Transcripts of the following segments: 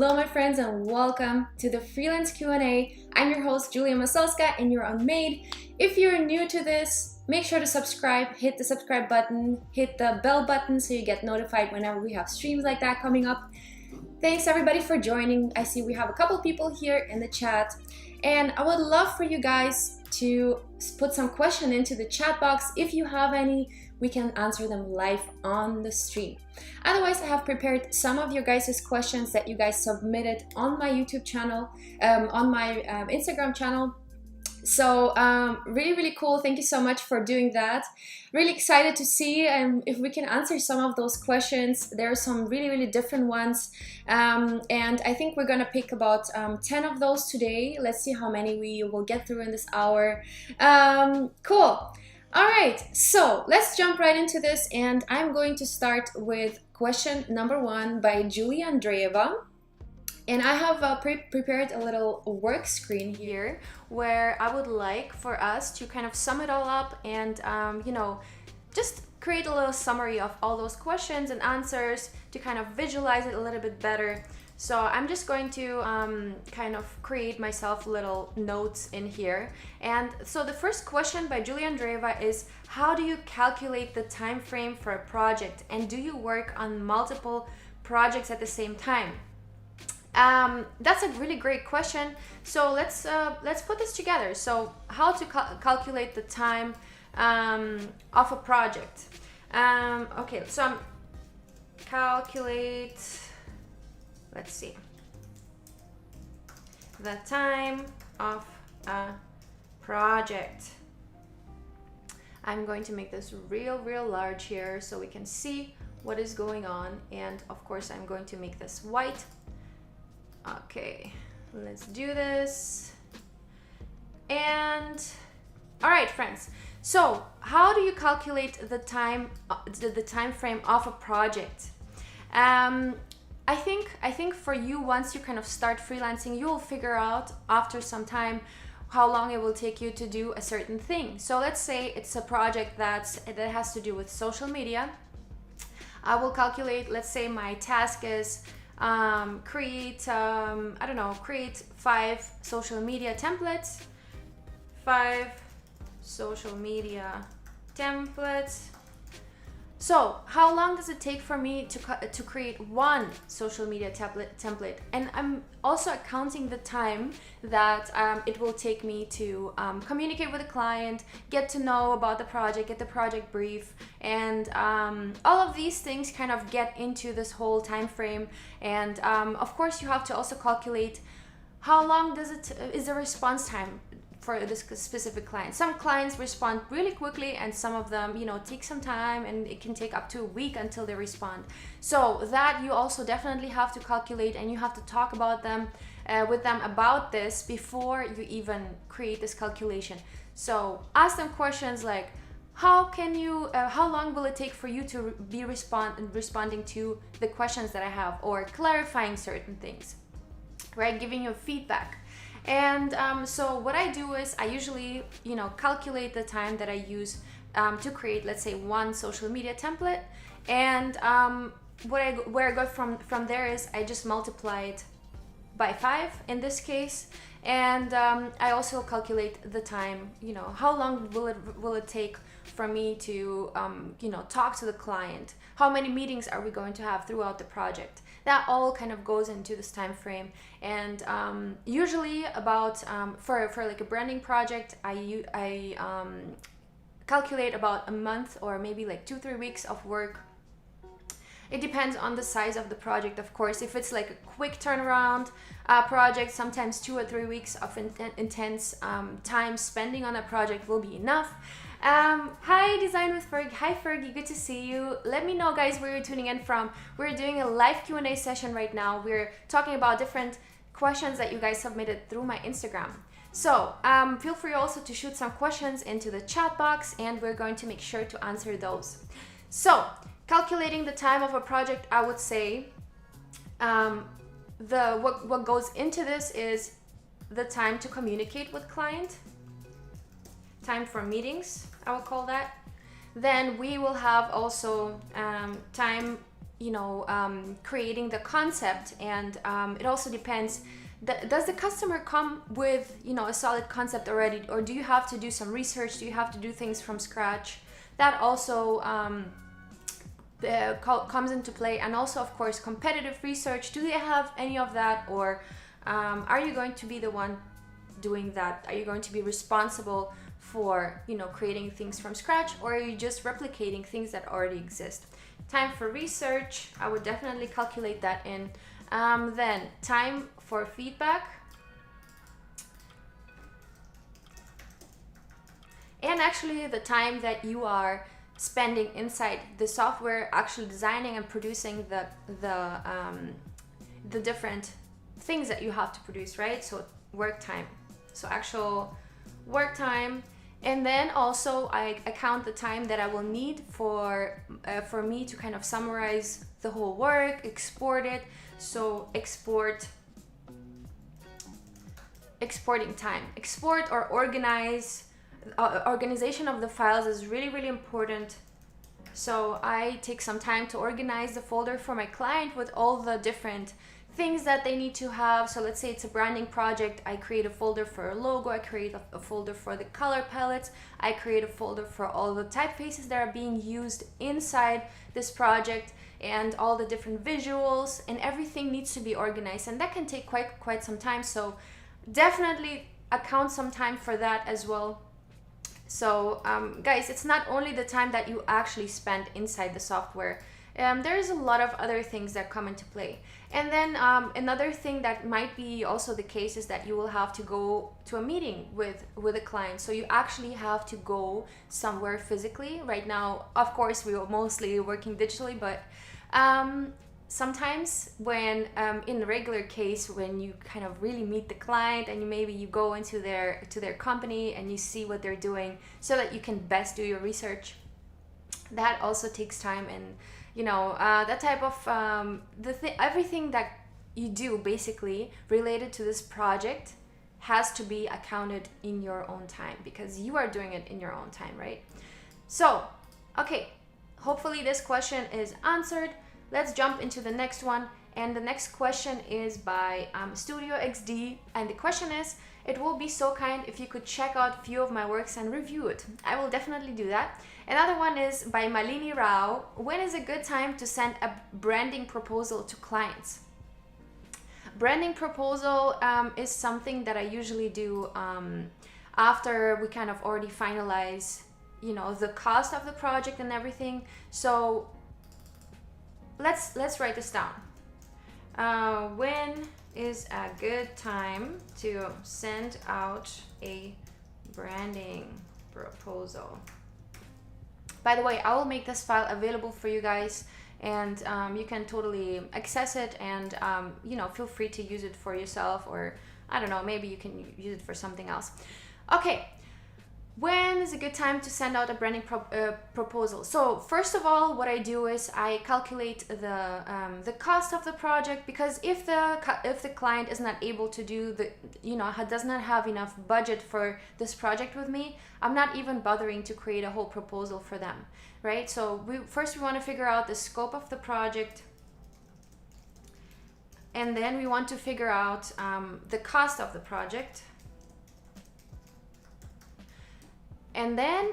Hello my friends and welcome to the Freelance Q&A. I'm your host Julia Masalska and you're on Made. If you're new to this, make sure to subscribe, hit the subscribe button, hit the bell button so you get notified whenever we have streams like that coming up. Thanks everybody for joining. I see we have a couple people here in the chat and I would love for you guys to put some question into the chat box. If you have any, we can answer them live on the stream. Otherwise, I have prepared some of your guys' questions that you guys submitted on my YouTube channel, on my Instagram channel. So really cool. Thank you so much for doing that. Really excited to see if we can answer some of those questions. There are some really different ones, and I think we're gonna pick about 10 of those today. Let's see how many we will get through in this hour. Cool. All right, so let's jump right into this, and I'm going to start with question number 1 by Julia Andreeva. And I have prepared a little work screen here where I would like for us to kind of sum it all up and, just create a little summary of all those questions and answers to kind of visualize it a little bit better. So I'm just going to kind of create myself little notes in here. And so the first question by Julia Andreeva is, how do you calculate the time frame for a project? And do you work on multiple projects at the same time? That's a really great question. So let's put this together. So how to calculate the time of a project? Okay, so I'm calculate. Let's see. The time of a project. I'm going to make this real large here so we can see what is going on. And of course, I'm going to make this white. Okay, let's do this. And all right, friends. So how do you calculate the time frame of a project? I think for you, once you kind of start freelancing, you will figure out after some time how long it will take you to do a certain thing. So let's say it's a project that has to do with social media. I will calculate, let's say my task is create 5 social media templates. 5 social media templates. So how long does it take for me to create one social media template? And I'm also accounting the time that it will take me to communicate with the client, get to know about the project, get the project brief, and all of these things kind of get into this whole time frame. And of course, you have to also calculate how long is the response time for this specific client. Some clients respond really quickly and some of them, take some time, and it can take up to a week until they respond. So that you also definitely have to calculate, and you have to talk about them with them about this before you even create this calculation. So ask them questions like, how long will it take for you to be responding to the questions that I have, or clarifying certain things, right? Giving you feedback. And so what I do is I usually, calculate the time that I use to create, let's say, one social media template. And where I go from there is I just multiply it by 5 in this case. And I also calculate the time, how long will it take for me to, talk to the client? How many meetings are we going to have throughout the project? That all kind of goes into this time frame. And usually about for like a branding project, I calculate about a month or maybe like 2-3 weeks of work. It depends on the size of the project, of course. If it's like a quick turnaround project, sometimes 2 or 3 weeks of intense time spending on a project will be enough. Hi, Design with Ferg. Hi, Fergie. Good to see you. Let me know, guys, where you're tuning in from. We're doing a live Q&A session right now. We're talking about different questions that you guys submitted through my Instagram. So feel free also to shoot some questions into the chat box, and we're going to make sure to answer those. So calculating the time of a project, I would say what goes into this is the time to communicate with client, time for meetings, I would call that. Then we will have also time creating the concept, and it also depends. Does the customer come with a solid concept already, or do you have to do some research? Do you have to do things from scratch? That also comes into play. And also, of course, competitive research. Do they have any of that, or are you going to be the one doing that? Are you going to be responsible for creating things from scratch, or are you just replicating things that already exist? Time for research, I would definitely calculate that in. Then time for feedback, and actually the time that you are spending inside the software, actually designing and producing the different things that you have to produce, right? So work time, so actual work time. And then also I count the time that I will need for me to kind of summarize the whole work, export it. So exporting time, export or organization of the files is really, really important. So I take some time to organize the folder for my client with all the different things that they need to have. So let's say it's a branding project, I create a folder for a logo, I create a folder for the color palettes, I create a folder for all the typefaces that are being used inside this project, and all the different visuals, and everything needs to be organized, and that can take quite some time. So definitely account some time for that as well. So guys, it's not only the time that you actually spend inside the software. There's a lot of other things that come into play. And then another thing that might be also the case is that you will have to go to a meeting with a client. So you actually have to go somewhere physically. Right now, of course, we are mostly working digitally, but sometimes when in a regular case, when you kind of really meet the client and maybe you go into their company and you see what they're doing so that you can best do your research, that also takes time. And that type of everything that you do basically related to this project has to be accounted in your own time, because you are doing it in your own time, right? So okay, hopefully this question is answered. Let's jump into the next one. And the next question is by Studio XD, and the question is, it will be so kind if you could check out a few of my works and review it. I will definitely do that. Another one is by Malini Rao. When is a good time to send a branding proposal to clients? Branding proposal is something that I usually do after we kind of already finalize the cost of the project and everything. So let's write this down. When is a good time to send out a branding proposal? By the way, I will make this file available for you guys, and you can totally access it, and feel free to use it for yourself, or I don't know, maybe you can use it for something else. Okay. When is a good time to send out a branding proposal? So first of all, what I do is I calculate the cost of the project, because if the client is not able to do does not have enough budget for this project with me, I'm not even bothering to create a whole proposal for them, right? So we want to figure out the scope of the project, and then we want to figure out the cost of the project. And then,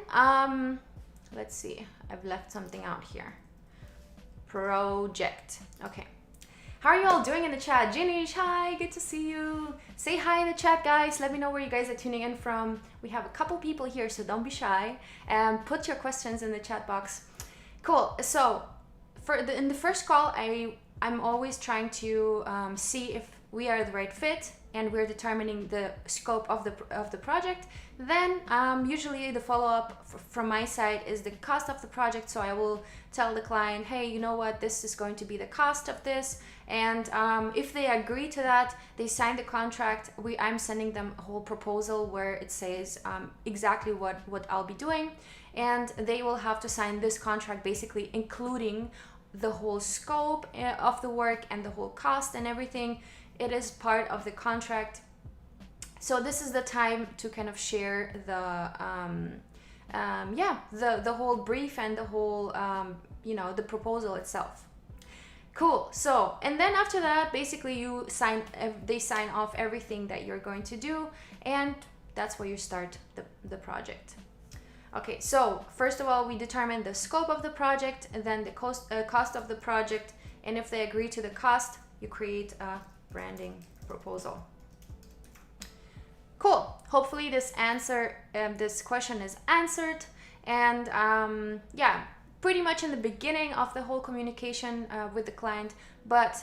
let's see, I've left something out here. Project. Okay. How are you all doing in the chat? Jinish, hi, good to see you. Say hi in the chat, guys. Let me know where you guys are tuning in from. We have a couple people here, so don't be shy. Put your questions in the chat box. Cool. So, in the first call, I'm always trying to see if we are the right fit, and we're determining the scope of the project. Then usually the follow-up from my side is the cost of the project. So I will tell the client, hey, you know what, this is going to be the cost of this, and if they agree to that, they sign the contract. I'm sending them a whole proposal where it says exactly what I'll be doing, and they will have to sign this contract, basically including the whole scope of the work and the whole cost and everything. It is part of the contract. So this is the time to kind of share the whole brief and the whole the proposal itself. Cool. So, and then after that, basically they sign off everything that you're going to do, and that's where you start the project. Okay, so first of all, we determine the scope of the project, and then the cost of the project, and if they agree to the cost, you create a branding proposal. Cool. Hopefully this question is answered, and yeah, pretty much in the beginning of the whole communication with the client, but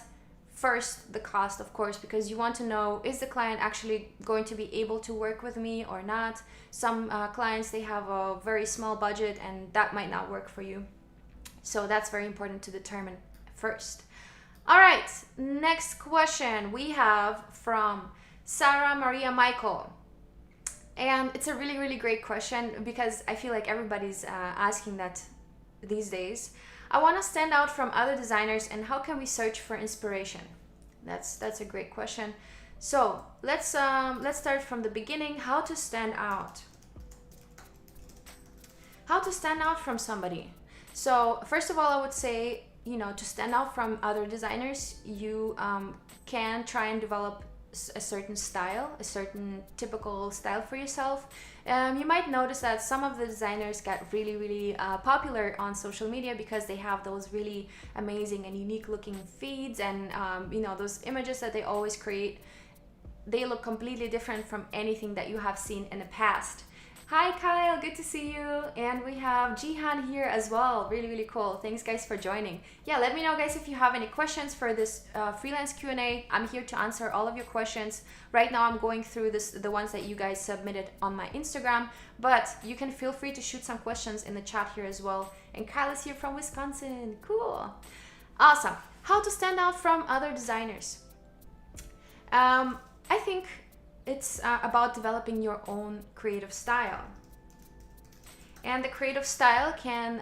first the cost, of course, because you want to know, is the client actually going to be able to work with me or not? Some clients, they have a very small budget and that might not work for you. So that's very important to determine first. All right, next question we have from Sarah Maria Michael. And it's a really, really great question because I feel like everybody's asking that these days. I want to stand out from other designers, and how can we search for inspiration? That's a great question. So let's start from the beginning. How to stand out. How to stand out from somebody. So first of all, I would say, to stand out from other designers, you can try and develop a certain style, a certain typical style for yourself. You might notice that some of the designers get really, really popular on social media because they have those really amazing and unique looking feeds, and those images that they always create, they look completely different from anything that you have seen in the past. Hi Kyle, good to see you. And we have Jihan here as well. Really, really cool. Thanks guys for joining. Yeah, let me know guys if you have any questions for this freelance Q&A. I'm here to answer all of your questions. Right now I'm going through the ones that you guys submitted on my Instagram, but you can feel free to shoot some questions in the chat here as well. And Kyle is here from Wisconsin. Cool. Awesome. How to stand out from other designers. I think it's about developing your own creative style. And the creative style can,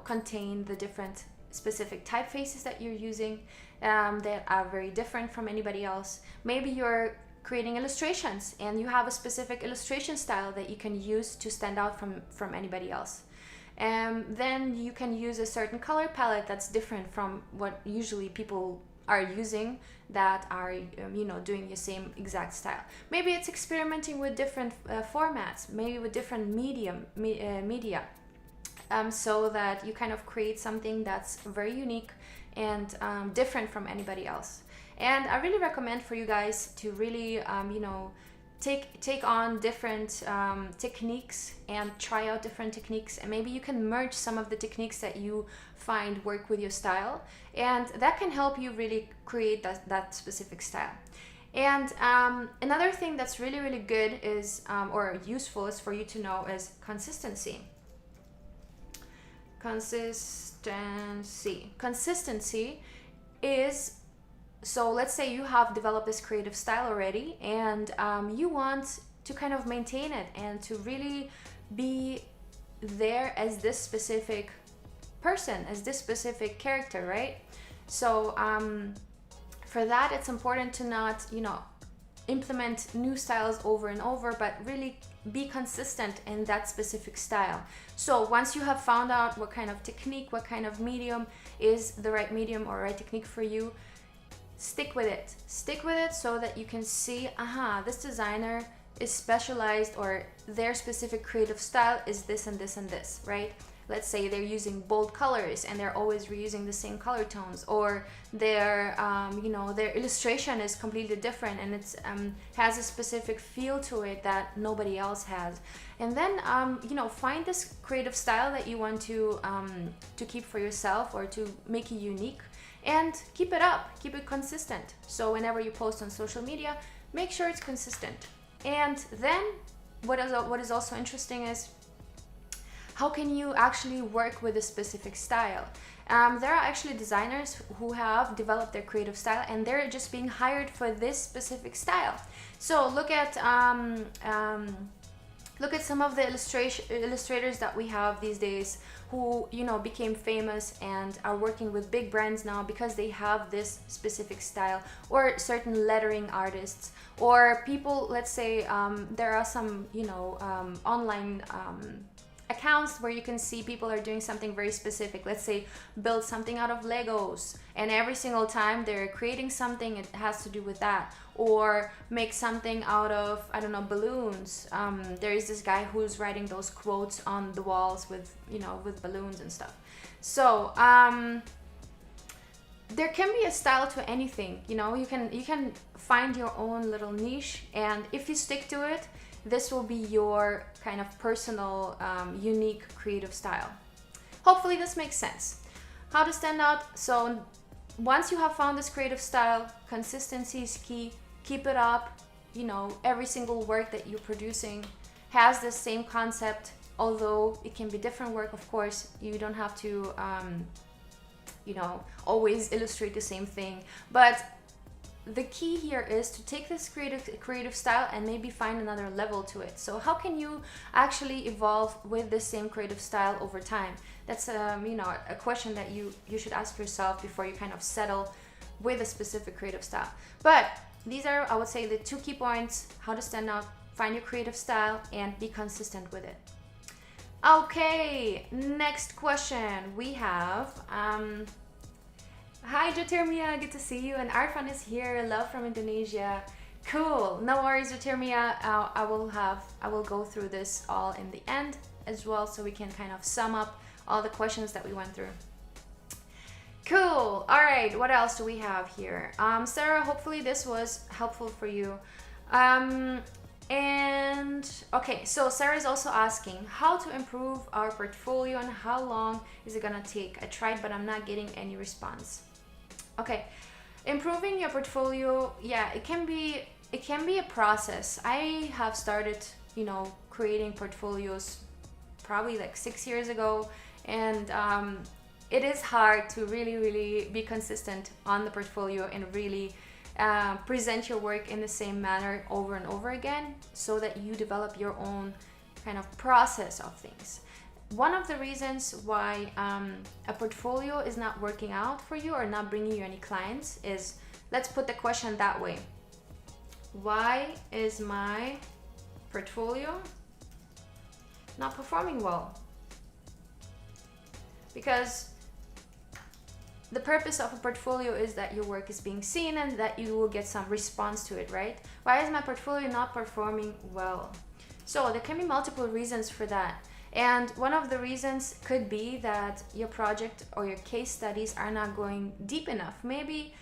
contain the different specific typefaces that you're using that are very different from anybody else. Maybe you're creating illustrations and you have a specific illustration style that you can use to stand out from anybody else. Then you can use a certain color palette that's different from what usually people are using that are doing the same exact style. Maybe it's experimenting with different formats, maybe with different media, so that you kind of create something that's very unique and different from anybody else. And I really recommend for you guys to really take on different techniques and try out different techniques, and maybe you can merge some of the techniques that you find work with your style, and that can help you really create that specific style. And another thing that's really, really good is or useful is for you to know is consistency. Consistency is, so let's say you have developed this creative style already, and you want to kind of maintain it and to really be there as this specific person, as this specific character, right? So for that, it's important to not, implement new styles over and over, but really be consistent in that specific style. So once you have found out what kind of technique, what kind of medium is the right medium or right technique for you, stick with it. Stick with it so that you can see, this designer is specialized, or their specific creative style is this and this and this, right? Let's say they're using bold colors and they're always reusing the same color tones, or their their illustration is completely different and it's has a specific feel to it that nobody else has. And then find this creative style that you want to keep for yourself or to make it unique, and keep it up, keep it consistent. So whenever you post on social media, make sure it's consistent. And then what is also interesting is, how can you actually work with a specific style? There are actually designers who have developed their creative style and they're just being hired for this specific style. So look at some of the illustrators that we have these days who became famous and are working with big brands now because they have this specific style, or certain lettering artists, or people, let's say there are some online accounts where you can see people are doing something very specific. Let's say build something out of Legos, and every single time they're creating something, it has to do with that. Or make something out of, I don't know, balloons. There is this guy who's writing those quotes on the walls with, you know, with balloons and stuff. So there can be a style to anything, you know. You can find your own little niche, and if you stick to it, this will be your kind of personal, unique creative style. Hopefully this makes sense. How to stand out. So once you have found this creative style, consistency is key. Keep it up. You know, every single work that you're producing has the same concept, although it can be different work, of course. You don't have to, you know, always illustrate the same thing. But the key here is to take this creative style and maybe find another level to it. So how can you actually evolve with the same creative style over time? That's you know, a question that you should ask yourself before you kind of settle with a specific creative style. But these are, I would say, the 2 key points: how to stand out, find your creative style, and be consistent with it. Okay, next question we have. Hi Jotirmia, good to see you. And Arfan is here, love from Indonesia. Cool, no worries Jotirmia. I will go through this all in the end as well, so we can kind of sum up all the questions that we went through. Cool, all right, what else do we have here? Sarah, hopefully this was helpful for you. And okay, so Sarah is also asking how to improve our portfolio and how long is it gonna take. I tried, but I'm not getting any response. Okay, improving your portfolio, yeah, it can be a process. I have started, you know, creating portfolios probably like 6 years ago, and it is hard to really be consistent on the portfolio and really present your work in the same manner over and over again, so that you develop your own kind of process of things. One of the reasons why a portfolio is not working out for you or not bringing you any clients is, let's put the question that way: why is my portfolio not performing well? Because the purpose of a portfolio is that your work is being seen and that you will get some response to it, right? Why is my portfolio not performing well? So there can be multiple reasons for that. And one of the reasons could be that your project or your case studies are not going deep enough. Maybe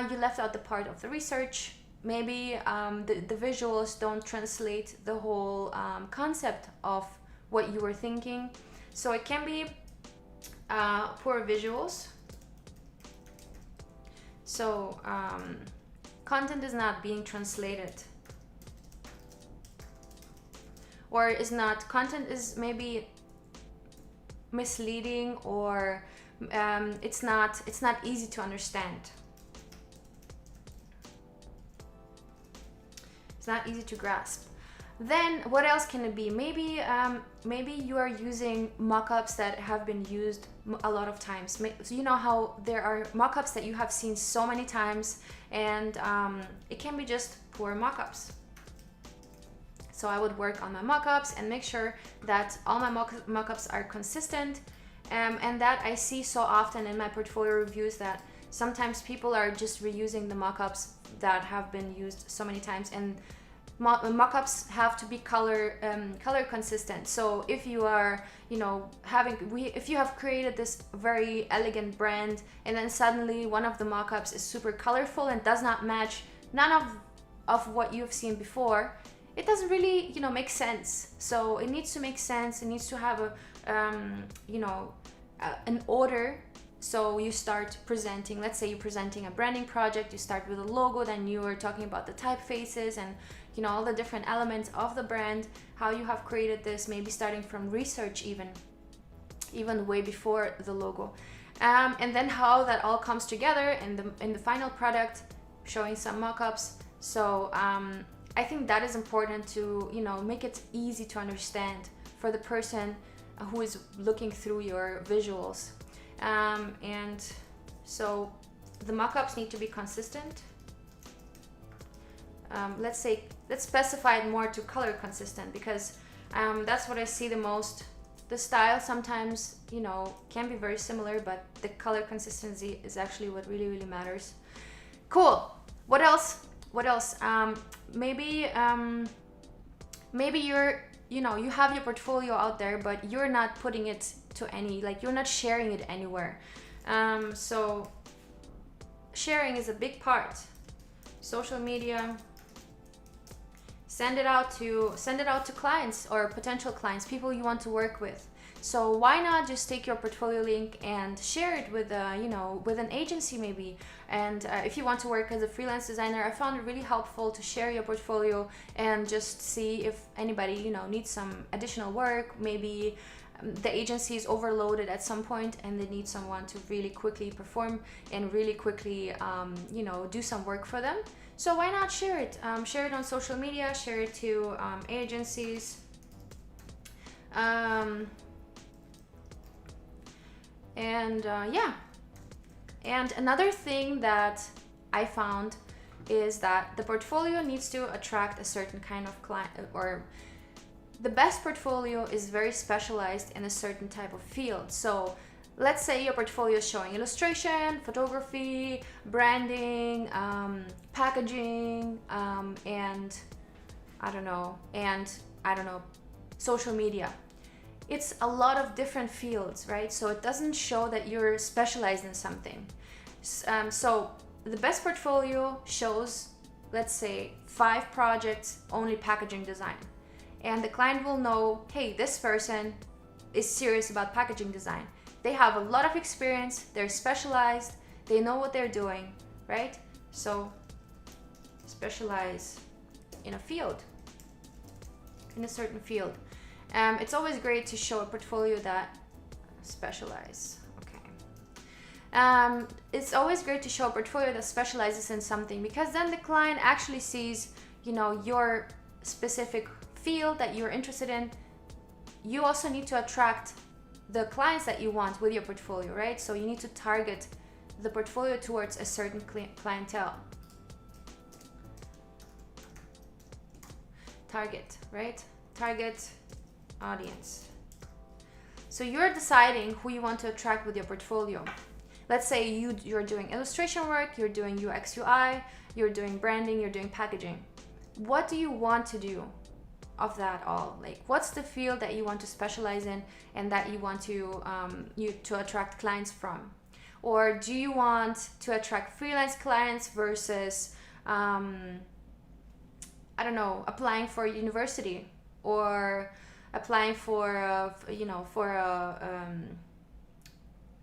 you left out the part of the research. Maybe the visuals don't translate the whole concept of what you were thinking. So it can be poor visuals. So content is not being translated, or is not, content is maybe misleading, or it's not easy to understand. It's not easy to grasp. Then what else can it be? Maybe maybe you are using mockups that have been used a lot of times. So you know how there are mockups that you have seen so many times, and it can be just poor mockups. So I would work on my mockups and make sure that all my mockups are consistent, and that I see so often in my portfolio reviews that sometimes people are just reusing the mockups that have been used so many times, and mockups have to be color consistent. So if you are, you know, if you have created this very elegant brand, and then suddenly one of the mockups is super colorful and does not match none of what you've seen before, it doesn't really, you know, make sense. So it needs to make sense. It needs to have a you know, an order. So you start presenting, let's say you're presenting a branding project, you start with a logo, then you are talking about the typefaces and, you know, all the different elements of the brand, how you have created this, maybe starting from research even way before the logo, and then how that all comes together in the final product, showing some mock-ups. So I think that is important to, you know, make it easy to understand for the person who is looking through your visuals. And so the mock-ups need to be consistent. Let's specify it more to color consistent, because that's what I see the most The style sometimes, you know, can be very similar, but the color consistency is actually what really, really matters. Cool. What else? What else? Maybe you're, you know, you have your portfolio out there, but you're not putting it to any, like, you're not sharing it anywhere. So sharing is a big part. Social media. Send it out to clients or potential clients, people you want to work with. So why not just take your portfolio link and share it with you know, with an agency maybe. And if you want to work as a freelance designer, I found it really helpful to share your portfolio and just see if anybody, you know, needs some additional work. Maybe the agency is overloaded at some point and they need someone to really quickly perform and really quickly you know, do some work for them. So why not share it? Share it on social media, share it to agencies. Yeah. And another thing that I found is that the portfolio needs to attract a certain kind of client, or the best portfolio is very specialized in a certain type of field. So let's say your portfolio is showing illustration, photography, branding, packaging, and I don't know, social media. It's a lot of different fields, right? So it doesn't show that you're specialized in something. So the best portfolio shows, let's say, 5 projects, only packaging design. And the client will know, hey, this person is serious about packaging design. They have a lot of experience, they're specialized, they know what they're doing, right? So specialize in a field, in a certain field. It's always great to show a portfolio that specialize. Okay. It's always great to show a portfolio that specializes in something, because then the client actually sees, you know, your specific field that you're interested in. You also need to attract the clients that you want with your portfolio, right? So you need to target the portfolio towards a certain clientele. Target, right? Target audience. So you're deciding who you want to attract with your portfolio. Let's say you're doing illustration work, you're doing UX UI, you're doing branding, you're doing packaging. What do you want to do of that all? Like, what's the field that you want to specialize in and that you want to attract clients from? Or do you want to attract freelance clients versus I don't know, applying for a university, or applying for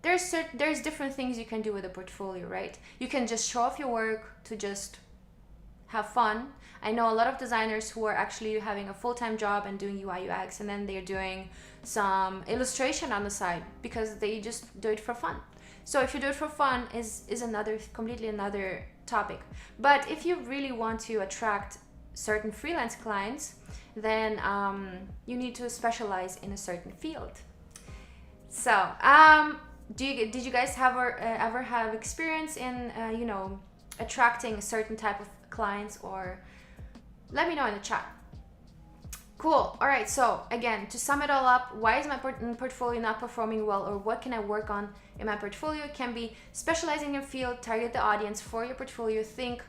there's different things you can do with a portfolio, right? You can just show off your work to just have fun. I know a lot of designers who are actually having a full-time job and doing UI UX, and then they're doing some illustration on the side because they just do it for fun. So if you do it for fun is completely another topic. But if you really want to attract certain freelance clients, then you need to specialize in a certain field. So did you guys ever have experience in attracting a certain type of clients? Or let me know in the chat. Cool. All right, so again, to sum it all up, why is my portfolio not performing well, or what can I work on in my portfolio? It can be specializing in field, target the audience for your portfolio, think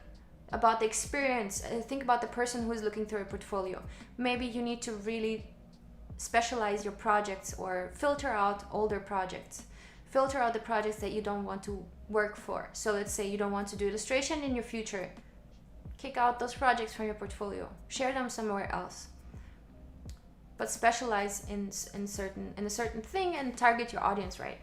about the experience, think about the person who is looking through your portfolio. Maybe you need to really specialize your projects, or filter out older projects. Filter out the projects that you don't want to work for. So let's say you don't want to do illustration in your future. Kick out those projects from your portfolio. Share them somewhere else. But specialize in a certain thing and target your audience right.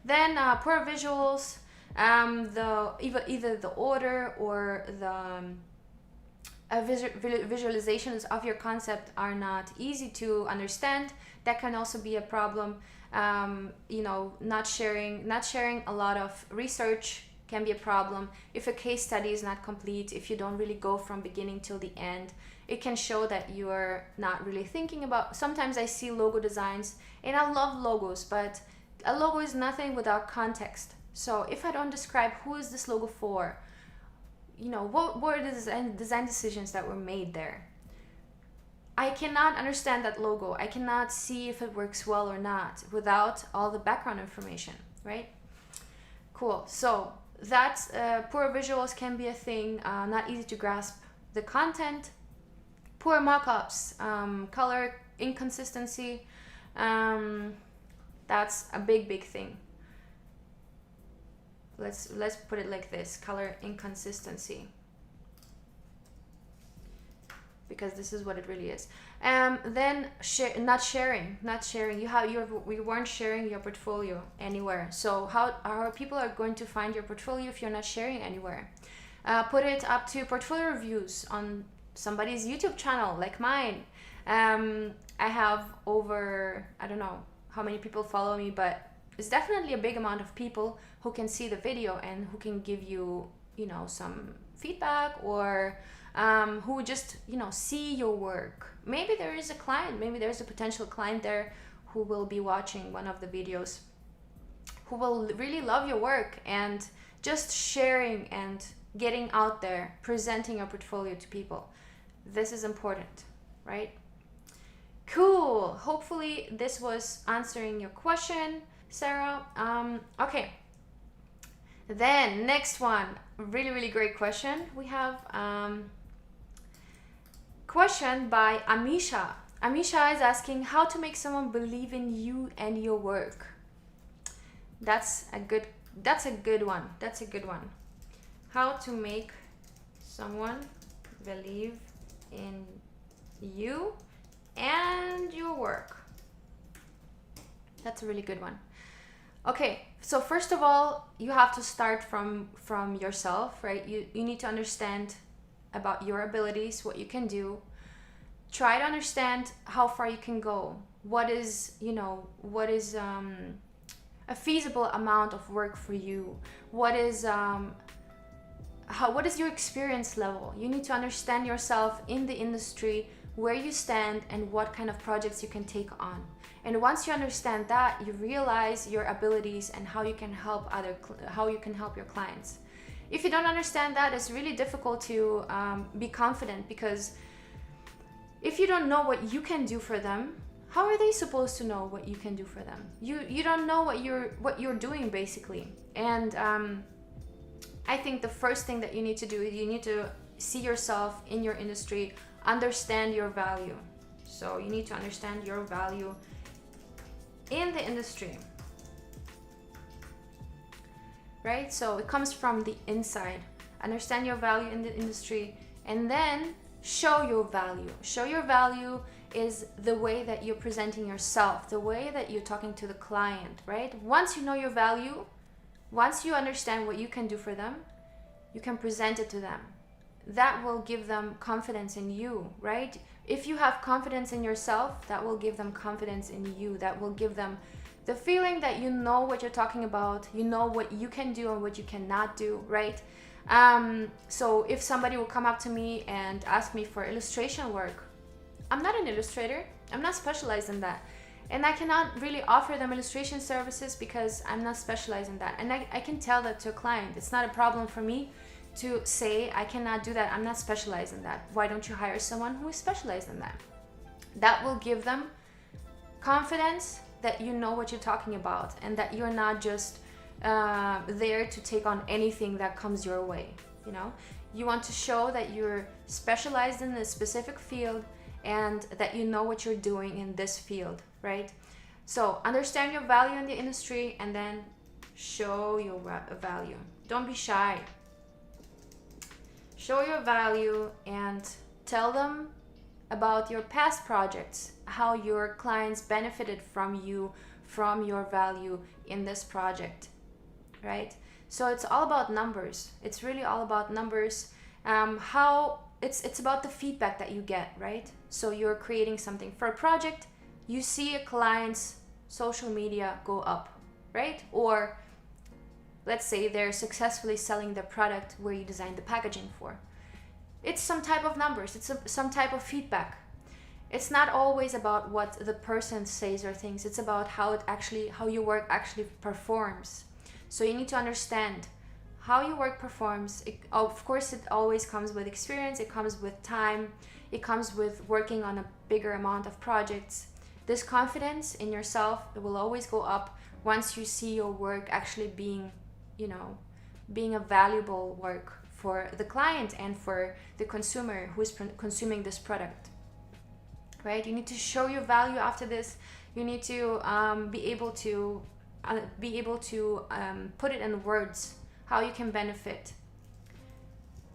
Then poor visuals, either the order or the visualizations of your concept are not easy to understand. That can also be a problem. Not sharing a lot of research can be a problem. If a case study is not complete, if you don't really go from beginning till the end, it can show that you're not really thinking about. Sometimes I see logo designs, and I love logos, but a logo is nothing without context. So if I don't describe who is this logo for, what were the design decisions that were made there, I cannot understand that logo. I cannot see if it works well or not without all the background information, right? Cool. So that's poor visuals can be a thing, not easy to grasp the content, poor mockups, color inconsistency. That's a big thing. Let's put it like this: color inconsistency, because this is what it really is. Then not sharing. You weren't sharing your portfolio anywhere. So how people are going to find your portfolio if you're not sharing anywhere? Put it up to portfolio reviews on somebody's YouTube channel like mine. I have over, I don't know how many people follow me, but it's definitely a big amount of people who can see the video and who can give you, some feedback, or who just, see your work. Maybe there is a client, maybe there's a potential client there who will be watching one of the videos, who will really love your work, and just sharing and getting out there, presenting your portfolio to people. This is important, right? Cool. Hopefully this was answering your question, Sarah. Okay. Then next one, really great question. We have question by Amisha. Amisha is asking how to make someone believe in you and your work. That's a good one. How to make someone believe in you and your work. That's a really good one. Okay, so first of all, you have to start from yourself, right? You need to understand about your abilities, what you can do. Try to understand how far you can go. What is a feasible amount of work for you? What is your experience level? You need to understand yourself in the industry, where you stand, and what kind of projects you can take on. And once you understand that, you realize your abilities and how you can help your clients. If you don't understand that, it's really difficult to be confident, because if you don't know what you can do for them, how are they supposed to know what you can do for them? You don't know what you're doing, basically. And I think the first thing that you need to do is you need to see yourself in your industry, understand your value. So you need to understand your value in the industry, right? So it comes from the inside. Understand your value in the industry, and then show your value. Show your value is the way that you're presenting yourself, the way that you're talking to the client, right? Once you know your value, once you understand what you can do for them, you can present it to them. That will give them confidence in you, right? If you have confidence in yourself, that will give them confidence in you. That will give them the feeling that you know what you're talking about, you know what you can do and what you cannot do, right? So if somebody will come up to me and ask me for illustration work, I'm not an illustrator. I'm not specialized in that. And I cannot really offer them illustration services because I'm not specialized in that. And I can tell that to a client. It's not a problem for me to say, I cannot do that. I'm not specialized in that. Why don't you hire someone who is specialized in that? That will give them confidence that you know what you're talking about and that you're not just there to take on anything that comes your way. You want to show that you're specialized in a specific field and that you know what you're doing in this field, right? So understand your value in the industry and then show your value. Don't be shy. Show your value and tell them about your past projects, how your clients benefited from you, from your value in this project, right? So it's all about numbers. It's really all about numbers. It's about the feedback that you get, right? So you're creating something for a project, you see a client's social media go up, right? Or let's say they're successfully selling the product where you designed the packaging for. It's some type of numbers, it's some type of feedback. It's not always about what the person says or thinks, it's about how your work actually performs. So you need to understand how your work performs, of course, it always comes with experience, it comes with time, it comes with working on a bigger amount of projects. This confidence in yourself, it will always go up once you see your work actually being, being a valuable work for the client and for the consumer who is consuming this product, right? You need to show your value after this. You need to be able to put it in words, how you can benefit.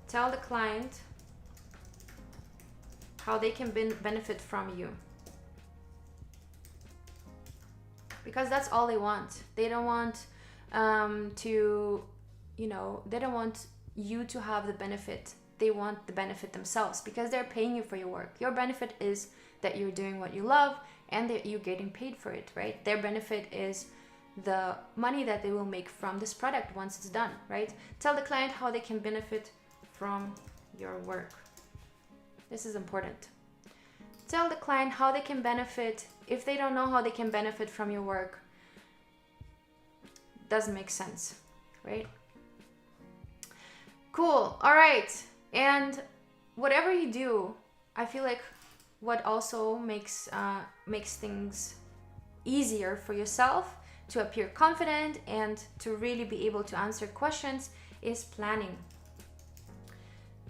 Tell the client how they can benefit from you. Because that's all they want. They don't want they don't want you to have the benefit. They want the benefit themselves because they're paying you for your work. Your benefit is that you're doing what you love and that you're getting paid for it, right? Their benefit is the money that they will make from this product once it's done, right? Tell the client how they can benefit from your work. This is important. Tell the client how they can benefit. If they don't know how they can benefit from your work, doesn't make sense, right? Cool. All right. And whatever you do, I feel like what also makes things easier for yourself to appear confident and to really be able to answer questions is planning.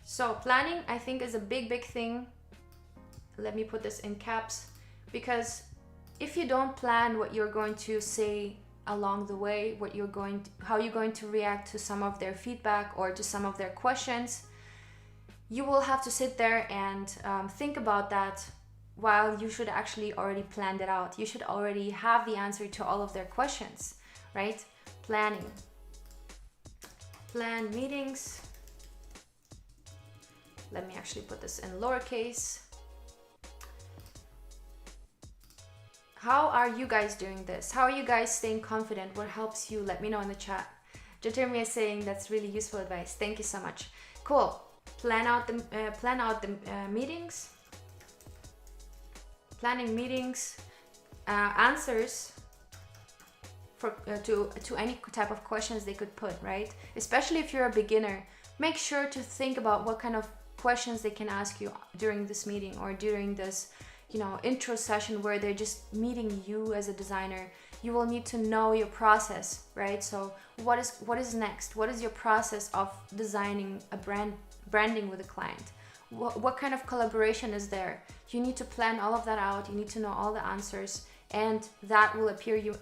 So planning, I think, is a big thing. Let me put this in caps, because if you don't plan what you're going to say along the way, how you're going to react to some of their feedback or to some of their questions, you will have to sit there and think about that, while you should actually already planned it out. You should already have the answer to all of their questions, right? Planning. Plan meetings. Let me actually put this in lowercase. How are you guys doing this? How are you guys staying confident? What helps you? Let me know in the chat. Jeremy is saying that's really useful advice. Thank you so much. Cool. Plan out the meetings. Planning meetings, answers for to any type of questions they could put, right? Especially if you're a beginner, make sure to think about what kind of questions they can ask you during this meeting or during this, intro session where they're just meeting you as a designer. You will need to know your process, right? So what is next? What is your process of designing a branding with a client? What kind of collaboration is there? You need to plan all of that out. You need to know all the answers, and that will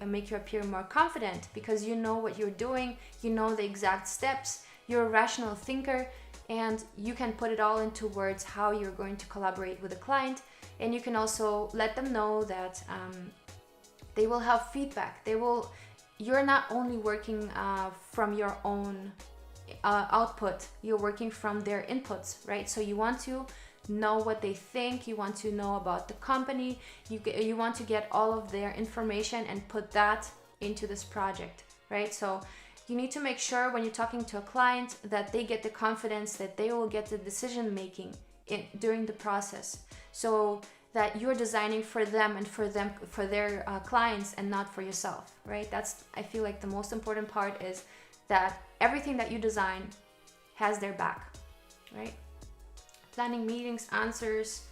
make you appear more confident because you know what you're doing. You know the exact steps. You're a rational thinker, and you can put it all into words how you're going to collaborate with a client. And you can also let them know that they will have feedback. You're not only working from your own output, you're working from their inputs, right? So you want to know what they think, you want to know about the company, you want to get all of their information and put that into this project, right? So you need to make sure when you're talking to a client that they get the confidence that they will get the decision making during the process, so that you're designing for them and for their clients and not for yourself, right? That's, I feel like, the most important part is that everything that you design has their back, right? Planning meetings, answers.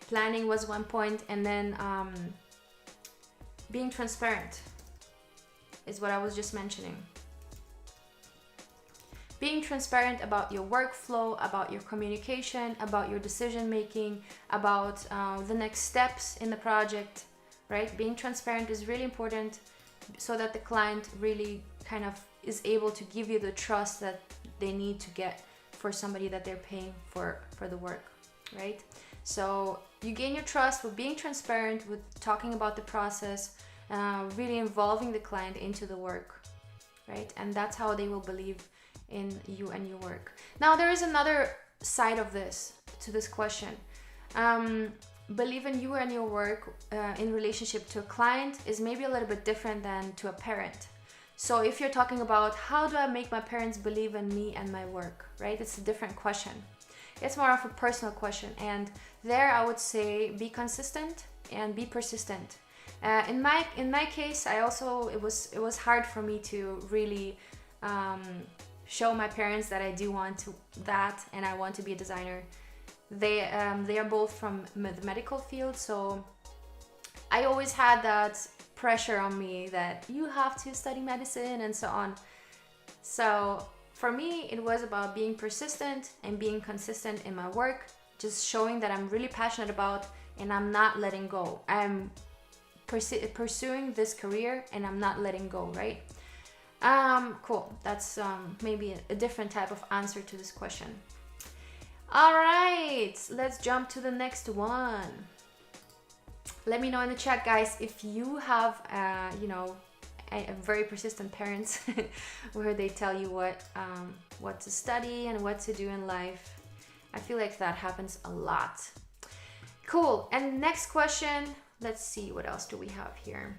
Planning was one point, and then being transparent is what I was just mentioning. Being transparent about your workflow, about your communication, about your decision making, about the next steps in the project, right? Being transparent is really important so that the client really kind of is able to give you the trust that they need to get for somebody that they're paying for the work, right? So you gain your trust with being transparent, with talking about the process, really involving the client into the work, right? And that's how they will believe in you and your work. Now, there is another side of this, to this question. Believe in you and your work in relationship to a client is maybe a little bit different than to a parent. So if you're talking about how do I make my parents believe in me and my work, right? It's a different question. It's more of a personal question. And there I would say be consistent and be persistent. In my case, it was hard for me to really um, show my parents that I do want to that and I want to be a designer. They are both from the medical field, so I always had that pressure on me that you have to study medicine and so on. So for me, it was about being persistent and being consistent in my work, just showing that I'm really passionate about and I'm not letting go. I'm pursuing this career and I'm not letting go, right? Cool. That's maybe a different type of answer to this question. All right, let's jump to the next one. Let me know in the chat, guys, if you have, a very persistent parents where they tell you what to study and what to do in life. I feel like that happens a lot. Cool. And next question, let's see, what else do we have here?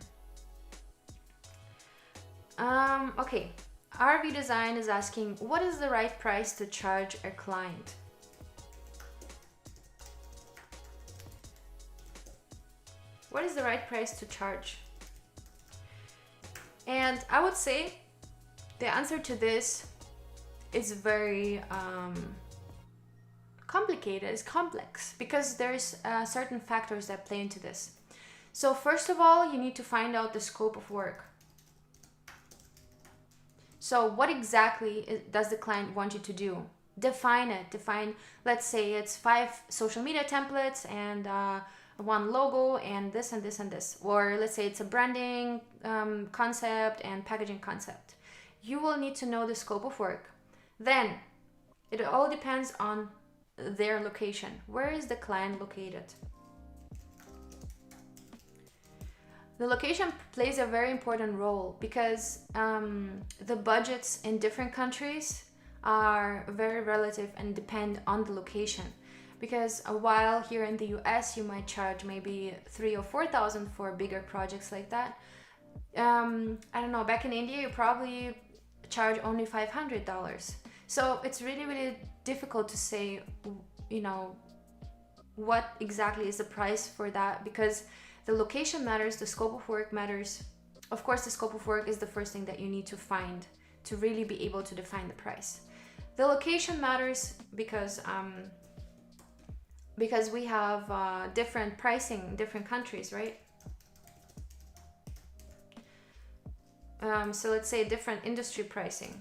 Okay, RV Design is asking, what is the right price to charge a client? What is the right price to charge? And I would say the answer to this is very complicated, it's complex, because there's certain factors that play into this. So first of all, you need to find out the scope of work. So what exactly does the client want you to do? Define it. Let's say it's 5 social media templates and 1 logo and this and this and this. Or let's say it's a branding concept and packaging concept. You will need to know the scope of work. Then it all depends on their location. Where is the client located? The location plays a very important role because the budgets in different countries are very relative and depend on the location. Because while here in the US you might charge maybe 3,000 or 4,000 for bigger projects like that, I don't know, back in India you probably charge only $500. So it's really difficult to say, what exactly is the price for that, because the location matters, the scope of work matters. Of course, the scope of work is the first thing that you need to find to really be able to define the price. The location matters because we have different pricing in different countries, right? So let's say different industry pricing.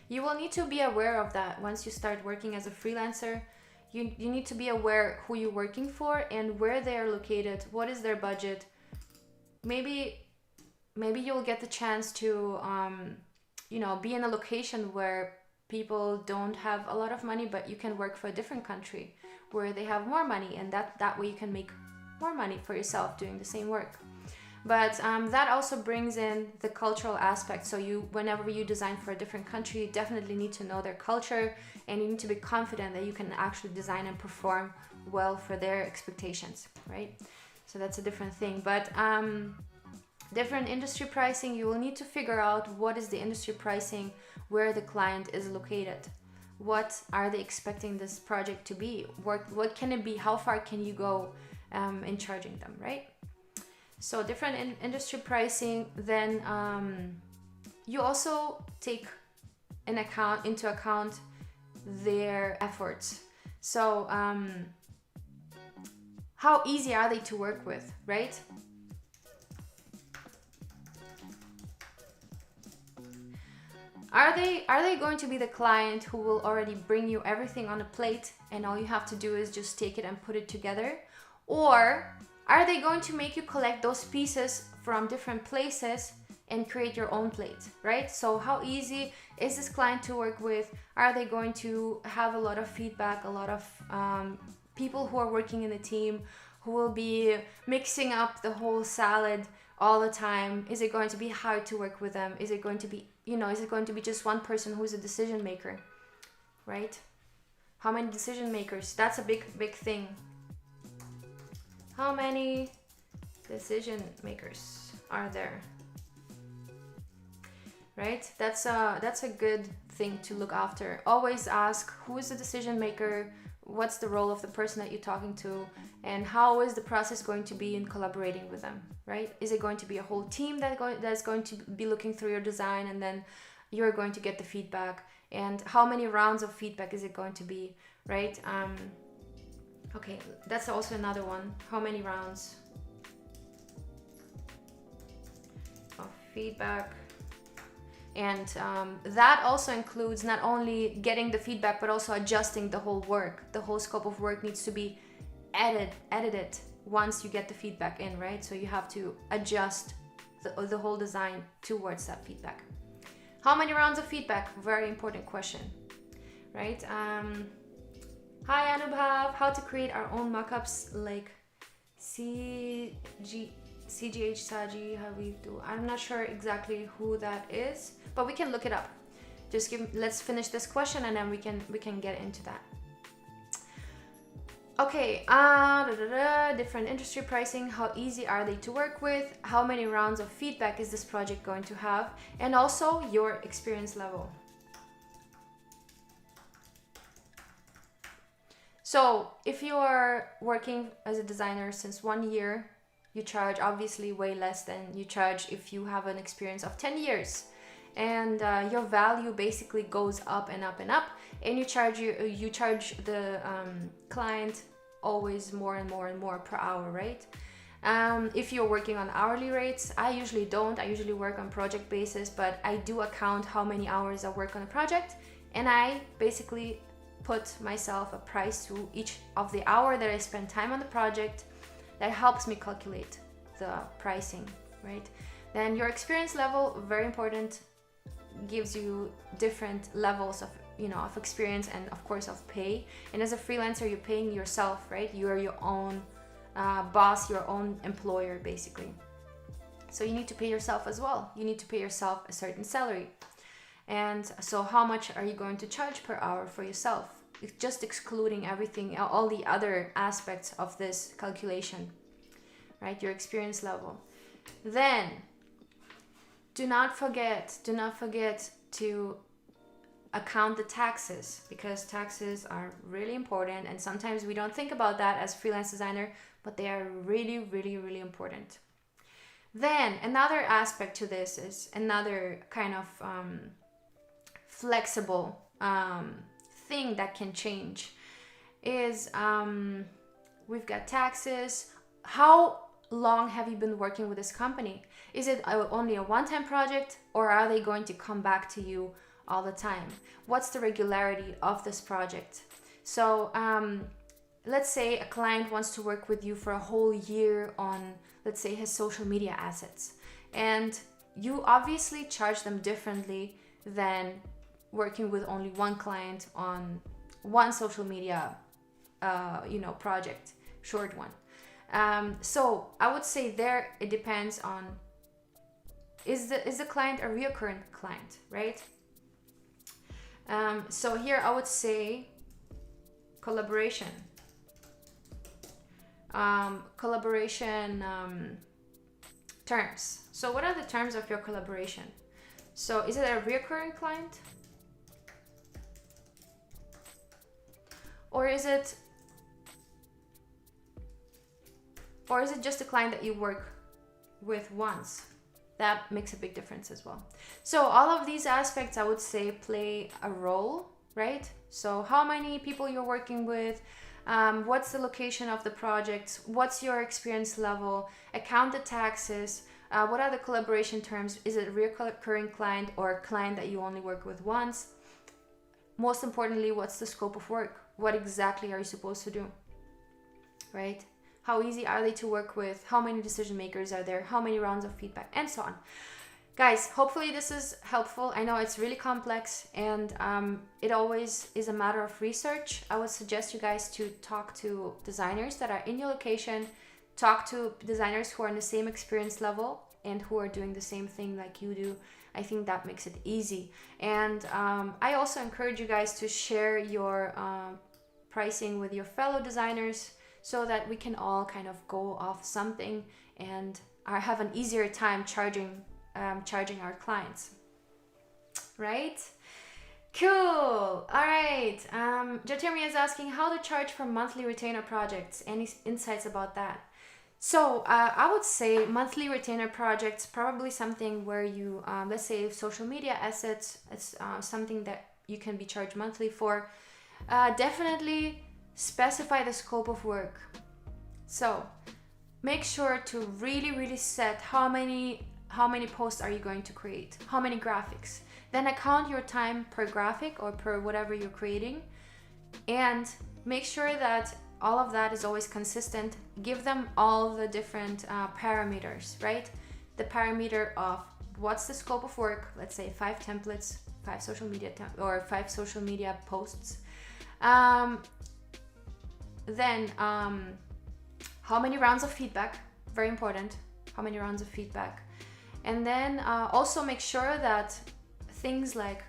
You will need to be aware of that once you start working as a freelancer. You need to be aware who you're working for and where they are located, what is their budget. Maybe you'll get the chance to be in a location where people don't have a lot of money, but you can work for a different country where they have more money, and that way you can make more money for yourself doing the same work. But that also brings in the cultural aspect. So whenever you design for a different country, you definitely need to know their culture, and you need to be confident that you can actually design and perform well for their expectations, right? So that's a different thing. But different industry pricing, you will need to figure out what is the industry pricing where the client is located. What are they expecting this project to be? What can it be? How far can you go in charging them, right? So different industry pricing. Then you also take into account their efforts. So how easy are they to work with, right? Are they going to be the client who will already bring you everything on a plate and all you have to do is just take it and put it together? Or are they going to make you collect those pieces from different places and create your own plate, right? So how easy is this client to work with? Are they going to have a lot of feedback, a lot of people who are working in the team who will be mixing up the whole salad all the time? Is it going to be hard to work with them? Is it going to be, is it going to be just one person who's a decision maker, right? How many decision makers? That's a big thing. How many decision makers are there? Right? That's a good thing to look after. Always ask who is the decision maker, what's the role of the person that you're talking to, and how is the process going to be in collaborating with them, right? Is it going to be a whole team that's going to be looking through your design, and then you're going to get the feedback, and how many rounds of feedback is it going to be, right? Okay, that's also another one. How many rounds of feedback? And that also includes not only getting the feedback, but also adjusting the whole work. The whole scope of work needs to be edited once you get the feedback in, right? So you have to adjust the whole design towards that feedback. How many rounds of feedback? Very important question, right? Hi Anubhav, how to create our own mockups like CGH Saji, how we do. I'm not sure exactly who that is, but we can look it up. Let's finish this question and then we can get into that. Okay, different industry pricing, how easy are they to work with? How many rounds of feedback is this project going to have? And also your experience level. So if you are working as a designer since 1 year, you charge obviously way less than you charge if you have an experience of 10 years. And your value basically goes up and up and up, and you charge the client always more and more and more per hour, right? If you're working on hourly rates, I usually don't. I usually work on project basis, but I do account how many hours I work on a project, and I basically put myself a price to each of the hour that I spend time on the project. That helps me calculate the pricing, right? Then your experience level, very important, gives you different levels of experience and of course of pay. And as a freelancer, you're paying yourself, right? You are your own boss, your own employer, basically. So you need to pay yourself as well. You need to pay yourself a certain salary. And so how much are you going to charge per hour for yourself? It's just excluding everything, all the other aspects of this calculation, right? Your experience level. Then do not forget to account the taxes, because taxes are really important, and sometimes we don't think about that as freelance designer, but they are really, really, really important. Then another aspect to this is another kind of flexible thing that can change is we've got taxes. How long have you been working with this company? Is it only a one-time project, or are they going to come back to you all the time? What's the regularity of this project? So let's say a client wants to work with you for a whole year on, let's say, his social media assets, and you obviously charge them differently than working with only one client on one social media project, short one. So I would say there it depends on, is the client a recurrent client, right? So here I would say collaboration terms. So what are the terms of your collaboration? So is it a recurring client? Or is it just a client that you work with once? That makes a big difference as well. So all of these aspects, I would say, play a role, right? So how many people you're working with, what's the location of the project, what's your experience level, account the taxes, what are the collaboration terms, is it a recurring client or a client that you only work with once? Most importantly, what's the scope of work? What exactly are you supposed to do, right? How easy are they to work with? How many decision makers are there? How many rounds of feedback? And so on. Guys, hopefully this is helpful. I know it's really complex, and it always is a matter of research. I would suggest you guys to talk to designers that are in your location, talk to designers who are in the same experience level and who are doing the same thing like you do. I think that makes it easy. And I also encourage you guys to share your pricing with your fellow designers, so that we can all kind of go off something and have an easier time charging our clients, right? Cool. All right. Jotermi is asking how to charge for monthly retainer projects. Any insights about that? So I would say monthly retainer projects, probably something where you, let's say social media assets, it's something that you can be charged monthly for. Definitely specify the scope of work. So make sure to really set how many posts are you going to create, how many graphics. Then account your time per graphic or per whatever you're creating, and make sure that all of that is always consistent. Give them all the different parameters, right? The parameter of what's the scope of work, let's say 5 templates, 5 social media or 5 social media posts. Then how many rounds of feedback, very important, how many rounds of feedback. And then also make sure that things like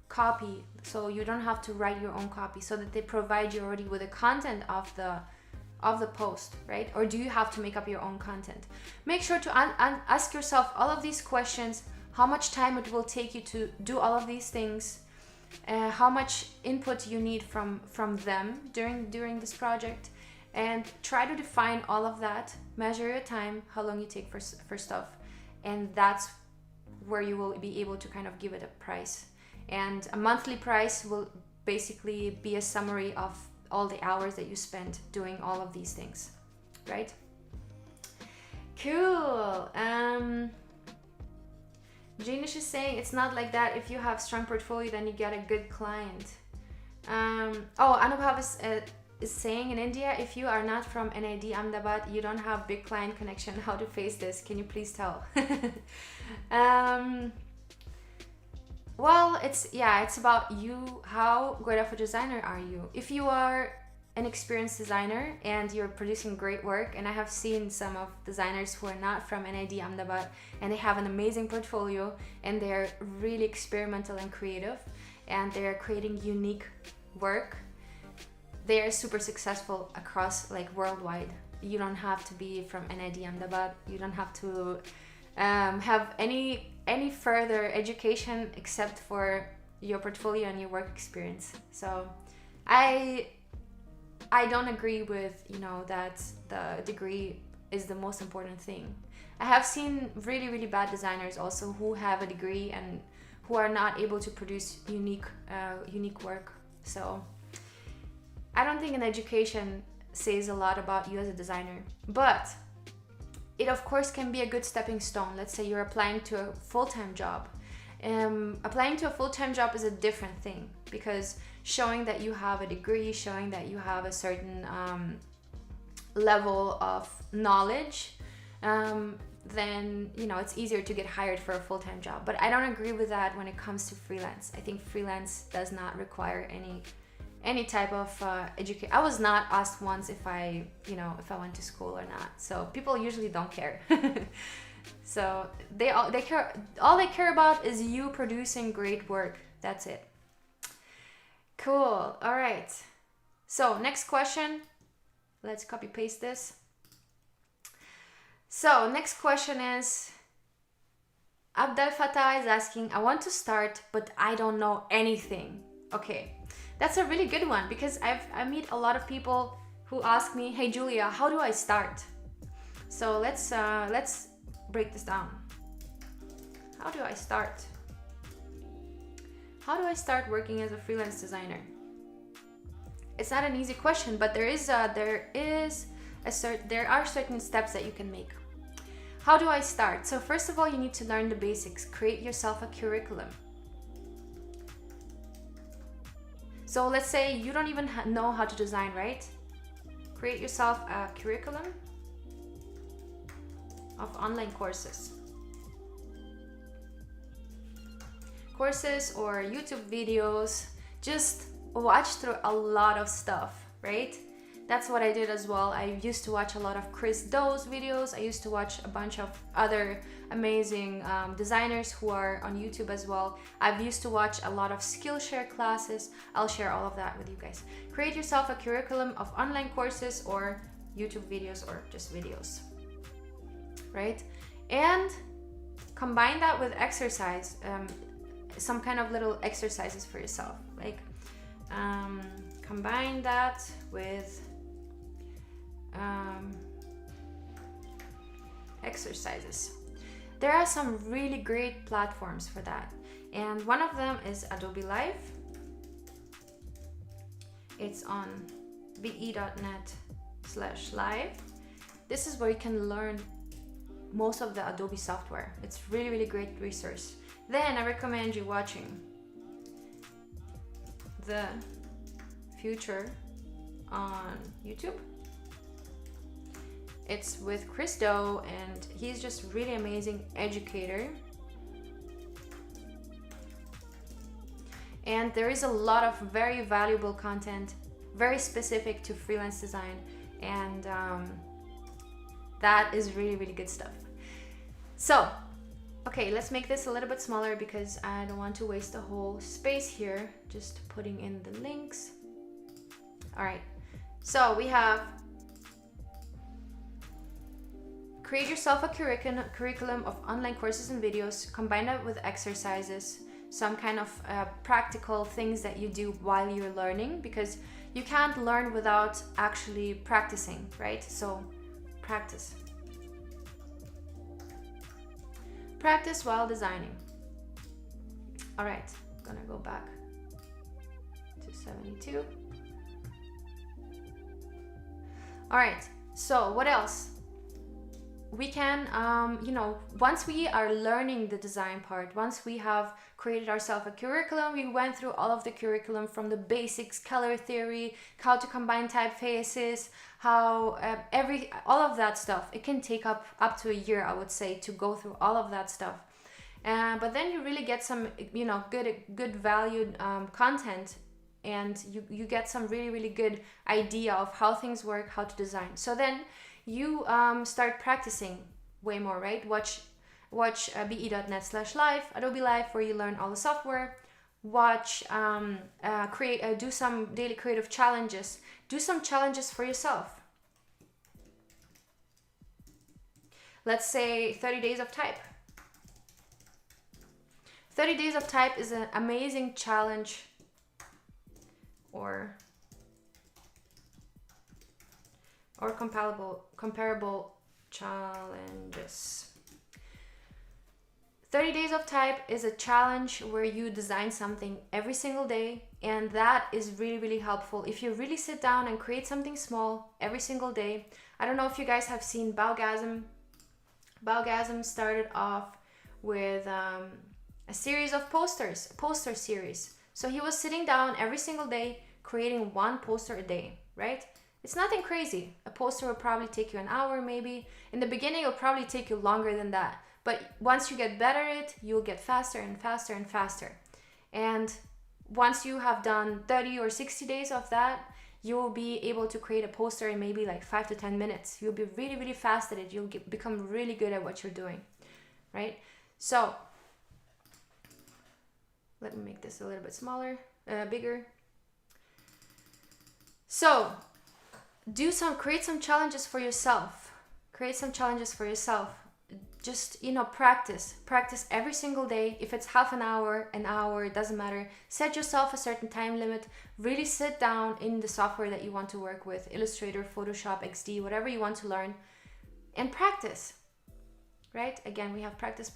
copy, so you don't have to write your own copy, so that they provide you already with the content of the post, right? Or do you have to make up your own content? Make sure to ask yourself all of these questions: how much time it will take you to do all of these things, how much input you need from them during this project, and try to define all of that. Measure your time, how long you take for stuff, and that's where you will be able to kind of give it a price. And a monthly price will basically be a summary of all the hours that you spent doing all of these things, right? Cool. Janish is saying it's not like that. If you have strong portfolio, then you get a good client. Anubhav is saying in India, if you are not from NID Ahmedabad, you don't have big client connection. How to face this? Can you please tell? Well, it's about you. How good of a designer are you? If you are an experienced designer and you're producing great work, and I have seen some of designers who are not from NID Ahmedabad and they have an amazing portfolio and they're really experimental and creative and they're creating unique work, they are super successful across, like, worldwide. You don't have to be from NID Ahmedabad. You don't have to have any further education except for your portfolio and your work experience. So I don't agree with, that the degree is the most important thing. I have seen really bad designers also who have a degree and who are not able to produce unique work. So I don't think an education says a lot about you as a designer, but it of course can be a good stepping stone. Let's say you're applying to a full-time job. Applying to a full-time job is a different thing, because showing that you have a degree, showing that you have a certain level of knowledge, then it's easier to get hired for a full-time job. But I don't agree with that when it comes to freelance. I think freelance does not require any type of education. I was not asked once if I went to school or not. So people usually don't care. So all they care about is you producing great work. That's it. Cool. All right. So next question. Let's copy paste this. So next question is, Abdel Fattah is asking, I want to start, but I don't know anything. Okay. That's a really good one, because I meet a lot of people who ask me, hey Julia, how do I start? So let's break this down. How do I start? How do I start working as a freelance designer? It's not an easy question, but there are certain steps that you can make. How do I start? So first of all, you need to learn the basics. Create yourself a curriculum. So let's say you don't even know how to design, right? Create yourself a curriculum of online courses. Courses or YouTube videos. Just watch through a lot of stuff, right? That's what I did as well. I used to watch a lot of Chris Doe's videos. I used to watch a bunch of other amazing designers who are on YouTube as well. I've used to watch a lot of Skillshare classes. I'll share all of that with you guys. Create yourself a curriculum of online courses or YouTube videos or just videos, right? And combine that with exercise. some kind of little exercises for yourself, like combine that with exercises. There are some really great platforms for that, and one of them is Adobe Live. It's on be.net/live. This is where you can learn most of the Adobe software. It's really great resource. Then I recommend you watching The Future on YouTube. It's with Chris Do, and he's just really amazing educator. And there is a lot of very valuable content, very specific to freelance design, and that is really good stuff. So, okay, let's make this a little bit smaller because I don't want to waste the whole space here. Just putting in the links. All right, so we have create yourself a curriculum of online courses and videos, combine that with exercises, some kind of practical things that you do while you're learning, because you can't learn without actually practicing, right? So practice. Practice while designing. All right, I'm gonna go back to 72. All right, so what else? We can, once we are learning the design part, once we have created ourselves a curriculum, we went through all of the curriculum from the basics, color theory, how to combine typefaces, how all of that stuff. It can take up to a year, I would say, to go through all of that stuff. But then you really get some, good valued content, and you get some really good idea of how things work, how to design. So then you start practicing way more, right? Watch be.net/live, Adobe Live, where you learn all the software. Watch, do some daily creative challenges. Do some challenges for yourself. Let's say 30 days of type. 30 days of type is an amazing challenge, or comparable challenges. 30 days of type is a challenge where you design something every single day, and that is really helpful if you really sit down and create something small every single day. I don't know if you guys have seen Baugasm. Baugasm started off with a series of poster series. So he was sitting down every single day creating one poster a day, right? It's nothing crazy. A poster will probably take you an hour maybe. In the beginning, it'll probably take you longer than that. But once you get better at it, you'll get faster and faster and faster. And once you have done 30 or 60 days of that, you'll be able to create a poster in maybe like 5 to 10 minutes. You'll be really fast at it. You'll become really good at what you're doing, right? So let me make this a little bit smaller, bigger. So create some challenges for yourself. Create some challenges for yourself. Just, practice every single day. If it's half an hour, it doesn't matter. Set yourself a certain time limit. Really sit down in the software that you want to work with, Illustrator, Photoshop, XD, whatever you want to learn, and practice, right? Again, we have practice.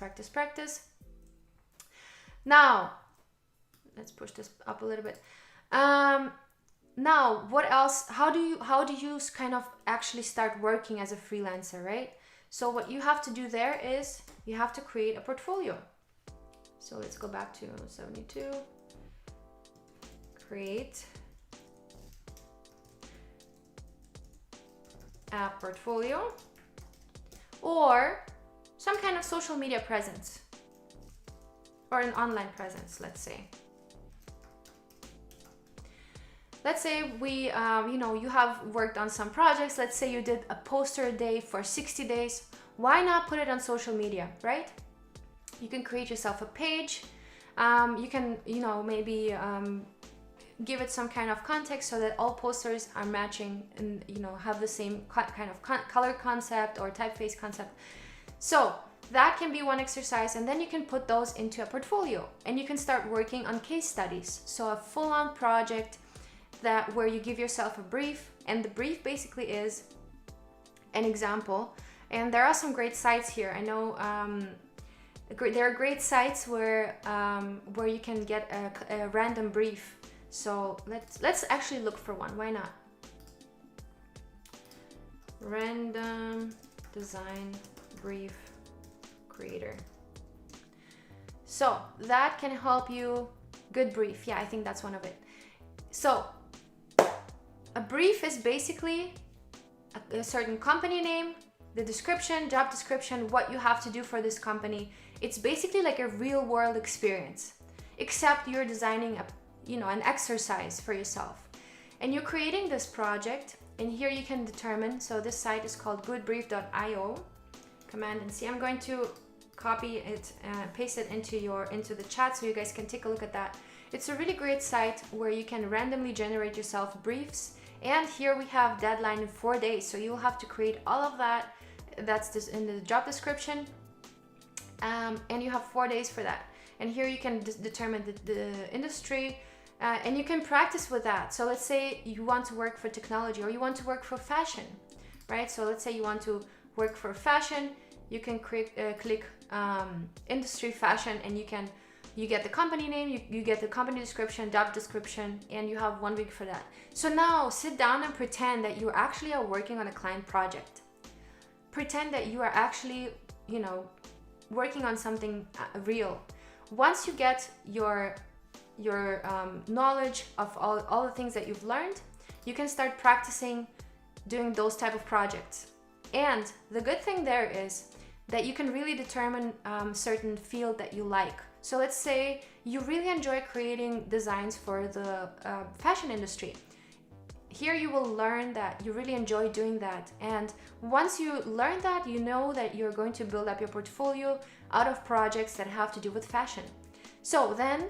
Now, let's push this up a little bit. Now, what else? How do you kind of actually start working as a freelancer, right? So what you have to do there is you have to create a portfolio. So let's go back to 72. Create a portfolio or some kind of social media presence or an online presence, let's say. Let's say you have worked on some projects. Let's say you did a poster a day for 60 days. Why not put it on social media, right? You can create yourself a page. You can, maybe give it some kind of context so that all posters are matching and, have the same kind of color concept or typeface concept. So that can be one exercise, and then you can put those into a portfolio and you can start working on case studies. So a full-on project where you give yourself a brief, and the brief basically is an example. And there are some great sites here. I know there are great sites where you can get a random brief. So let's actually look for one. Why not? Random design brief creator. So that can help you. Good brief. Yeah, I think that's one of it. So a brief is basically a certain company name, the description, job description, what you have to do for this company. It's basically like a real world experience, except you're designing an exercise for yourself. And you're creating this project, and here you can determine, so this site is called goodbrief.io, Command and C. I'm going to copy it and paste it into the chat so you guys can take a look at that. It's a really great site where you can randomly generate yourself briefs. And here we have deadline in 4 days. So you'll have to create all of that. That's just in the job description. And you have 4 days for that. And here you can determine the industry, and you can practice with that. So let's say you want to work for technology, or you want to work for fashion, right? So let's say you want to work for fashion. You can click industry fashion, and you get the company name, you get the company description, job description, and you have 1 week for that. So now sit down and pretend that you actually are working on a client project. Pretend that you are actually, working on something real. Once you get your knowledge of all the things that you've learned, you can start practicing doing those type of projects. And the good thing there is that you can really determine certain field that you like. So let's say you really enjoy creating designs for the fashion industry. Here you will learn that you really enjoy doing that. And once you learn that, you know that you're going to build up your portfolio out of projects that have to do with fashion. So then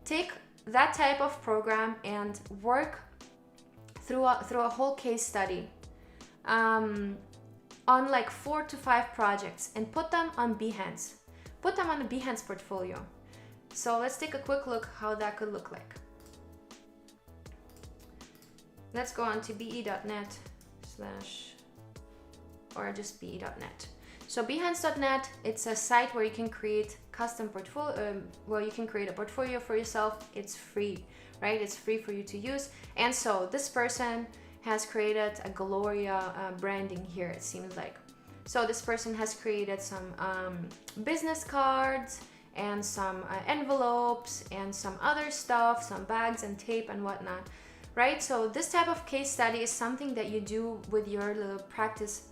take that type of program and work through a whole case study on like 4 to 5 projects and put them on Behance. Put them on the Behance portfolio. So let's take a quick look how that could look like. Let's go on to be.net or just be.net. So behance.net, it's a site where you can create custom portfolio, where you can create a portfolio for yourself. It's free, right? It's free for you to use. And so this person has created a Gloria branding here, it seems like. So this person has created some business cards and some envelopes and some other stuff, some bags and tape and whatnot, right? So this type of case study is something that you do with your little practice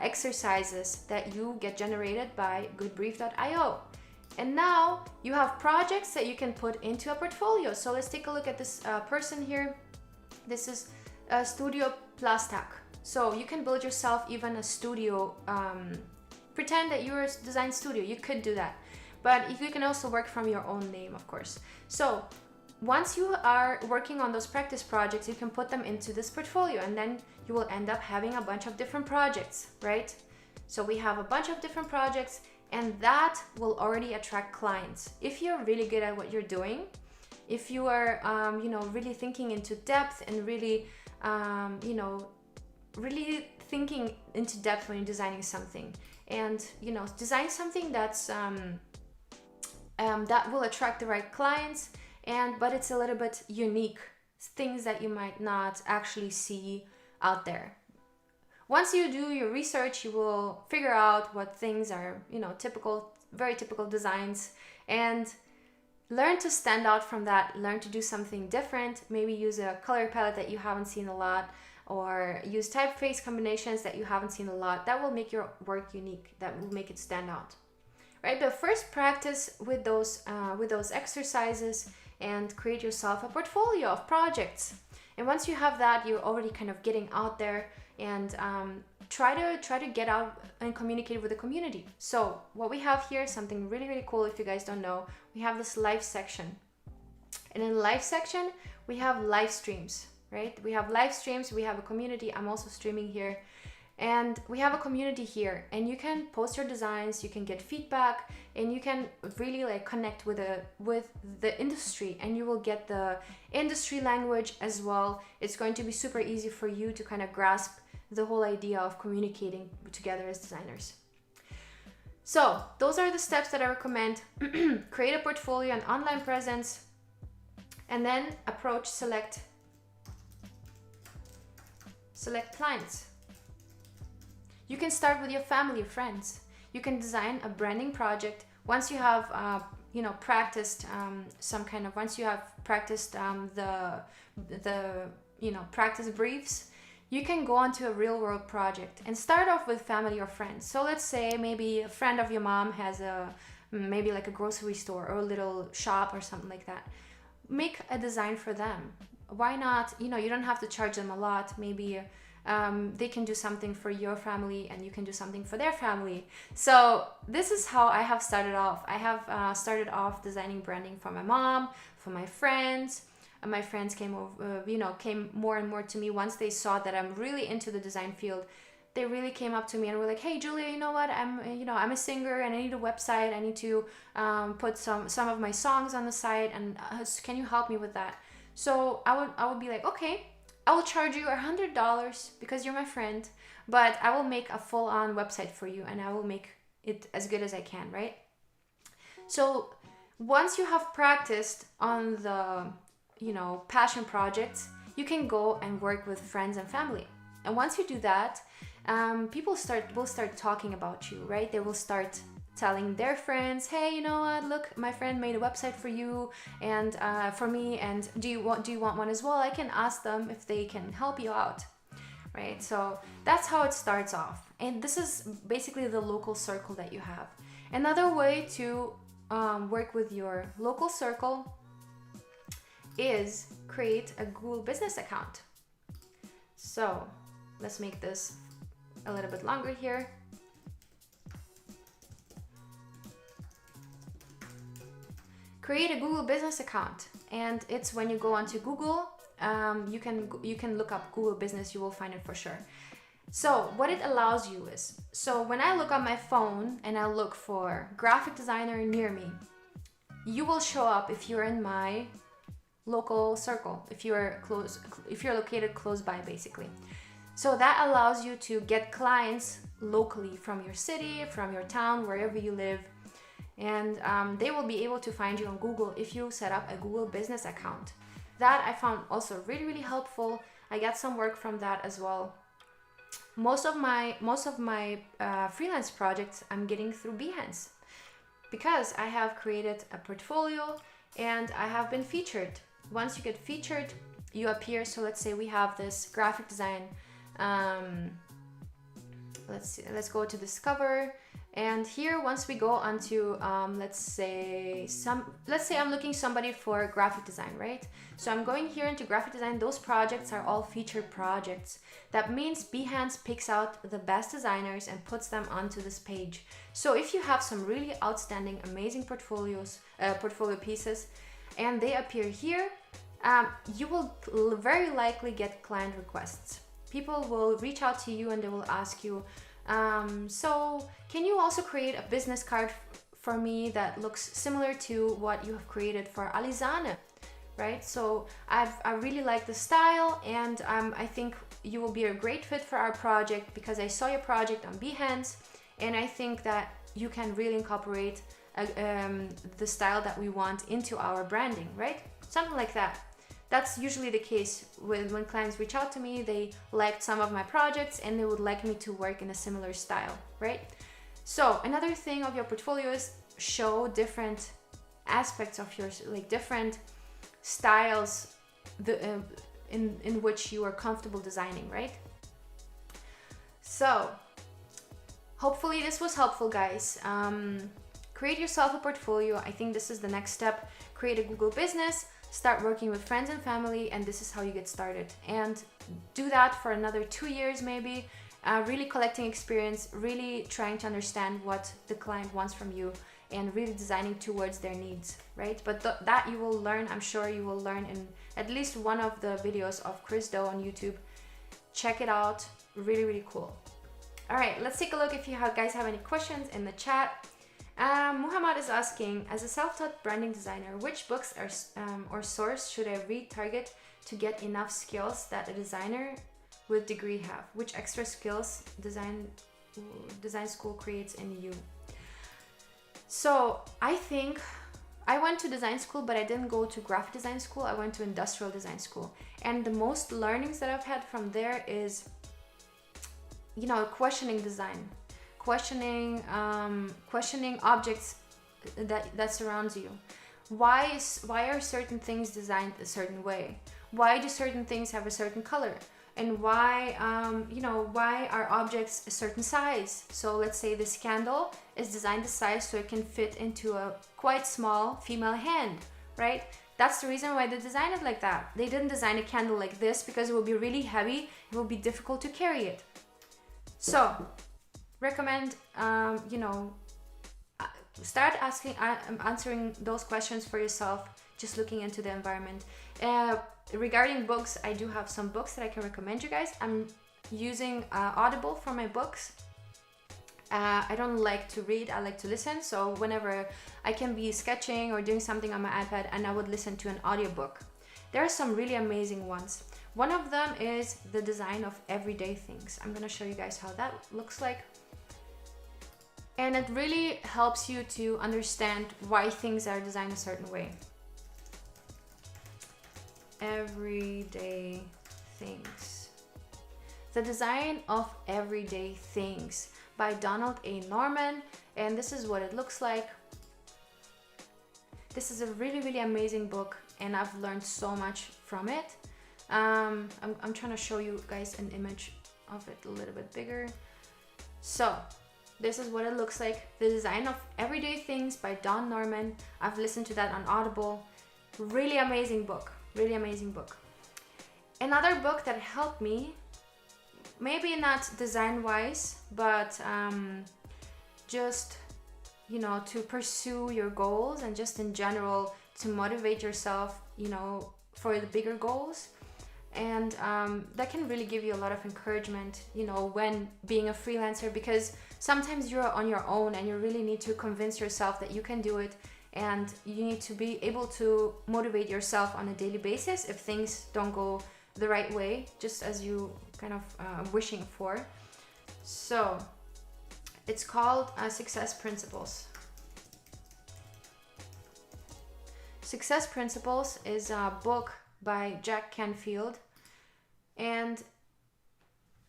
exercises that you get generated by goodbrief.io. And now you have projects that you can put into a portfolio. So let's take a look at this person here. This is Studio Plastak. So you can build yourself even a studio. Pretend that you're a design studio. You could do that. But you can also work from your own name, of course. So once you are working on those practice projects, you can put them into this portfolio, and then you will end up having a bunch of different projects, right? So we have a bunch of different projects, and that will already attract clients. If you're really good at what you're doing, if you are, really thinking into depth and really, really thinking into depth when you're designing something, and design something that's that will attract the right clients, but it's a little bit unique, things that you might not actually see out there. Once you do your research, you will figure out what things are, very typical designs, and learn to stand out from that, learn to do something different, maybe use a color palette that you haven't seen a lot, or use typeface combinations that you haven't seen a lot. That will make your work unique, that will make it stand out. Right, but first practice with those exercises and create yourself a portfolio of projects. And once you have that, you're already kind of getting out there and try to get out and communicate with the community. So what we have here is something really, really cool. If you guys don't know, we have this live section. And in the live section, we have live streams, right? We have live streams, we have a community. I'm also streaming here. And we have a community here, and you can post your designs, you can get feedback, and you can really like connect with the industry, and you will get the industry language as well. It's going to be super easy for you to kind of grasp the whole idea of communicating together as designers. So those are the steps that I recommend. Create a portfolio and online presence, and then approach, select clients. You can start with your family, friends. You can design a branding project once you have, practiced once you have practiced the practice briefs. You can go on to a real world project and start off with family or friends. So let's say maybe a friend of your mom has maybe like a grocery store or a little shop or something like that. Make a design for them. Why not? You don't have to charge them a lot. Maybe they can do something for your family and you can do something for their family. So this is how I have started off. I have started off designing branding for my mom, for my friends. And my friends came more and more to me once they saw that I'm really into the design field. They really came up to me and were like, "Hey, Julia, you know what? I'm a singer and I need a website. I need to put some of my songs on the site, and can you help me with that?" So I would be like, "Okay, I will charge you $100 because you're my friend, but I will make a full-on website for you and I will make it as good as I can," right? So once you have practiced on the, passion projects, you can go and work with friends and family. And once you do that, people will start talking about you, right? They will start telling their friends, "Hey, you know what? Look, my friend made a website for you and for me, and do you want one as well? I can ask them if they can help you out," right? So that's how it starts off, and this is basically the local circle that you have. Another way to work with your local circle is create a Google business account. So let's make this a little bit longer here. Create a Google business account, and it's when you go onto Google, you can look up Google business, you will find it for sure. So what it allows you is, so when I look on my phone and I look for graphic designer near me, you will show up if you're in my local circle, if you're located close by, basically. So that allows you to get clients locally from your city, from your town, wherever you live. And they will be able to find you on Google if you set up a Google business account. That I found also really, really helpful. I got some work from that as well. Most of my freelance projects I'm getting through Behance because I have created a portfolio and I have been featured. Once you get featured, you appear. So let's say we have this graphic design. Let's go to discover. And here, once we go onto, let's say I'm looking somebody for graphic design, right? So I'm going here into graphic design. Those projects are all featured projects. That means Behance picks out the best designers and puts them onto this page. So if you have some really outstanding, amazing portfolio pieces, and they appear here, you will very likely get client requests. People will reach out to you and they will ask you, so can you also create a business card for me that looks similar to what you have created for Alizane, right? So I really like the style, and I think you will be a great fit for our project because I saw your project on Behance, and I think that you can really incorporate the style that we want into our branding, right? Something like that. That's usually the case when clients reach out to me. They liked some of my projects and they would like me to work in a similar style, right? So another thing of your portfolio is show different aspects of your, like different styles in which you are comfortable designing, right? So hopefully this was helpful, guys. Create yourself a portfolio. I think this is the next step. Create a Google business. Start working with friends and family, and this is how you get started. And do that for another 2 years maybe, really collecting experience, really trying to understand what the client wants from you, and really designing towards their needs, right? But that you will learn, I'm sure you will learn in at least one of the videos of Chris Do on YouTube. Check it out, really, really cool. All right, let's take a look if you guys have any questions in the chat. Muhammad is asking, as a self-taught branding designer, which books or source should I read target to get enough skills that a designer with degree have? Which extra skills design school creates in you? So I think I went to design school, but I didn't go to graphic design school. I went to industrial design school, and the most learnings that I've had from there is, you know, questioning design, questioning objects that surrounds you. Why are certain things designed a certain way? Why do certain things have a certain color? And why why are objects a certain size? So let's say this candle is designed the size so it can fit into a quite small female hand, right? That's the reason why they designed it like that. They didn't design a candle like this because it will be really heavy. It will be difficult to carry it. So recommend start answering those questions for yourself, just looking into the environment. Regarding books, I do have some books that I can recommend you guys. I'm using Audible for my books. I don't like to read, I like to listen. So whenever I can be sketching or doing something on my iPad, and I would listen to an audiobook. There are some really amazing ones. One of them is The Design of Everyday Things. I'm gonna show you guys how that looks like. And it really helps you to understand why things are designed a certain way. Everyday Things. The Design of Everyday Things by Donald A. Norman. And this is what it looks like. This is a really, really amazing book, and I've learned so much from it. I'm trying to show you guys an image of it a little bit bigger. So this is what it looks like. The Design of Everyday Things by Don Norman. I've listened to that on Audible. Really amazing book. Really amazing book. Another book that helped me, maybe not design wise, but just, you know, to pursue your goals, and just in general to motivate yourself, you know, for the bigger goals. And that can really give you a lot of encouragement, you know, when being a freelancer, because sometimes you're on your own and you really need to convince yourself that you can do it, and you need to be able to motivate yourself on a daily basis if things don't go the right way, just as you kind of wishing for. So it's called Success Principles. Success Principles is a book by Jack Canfield, and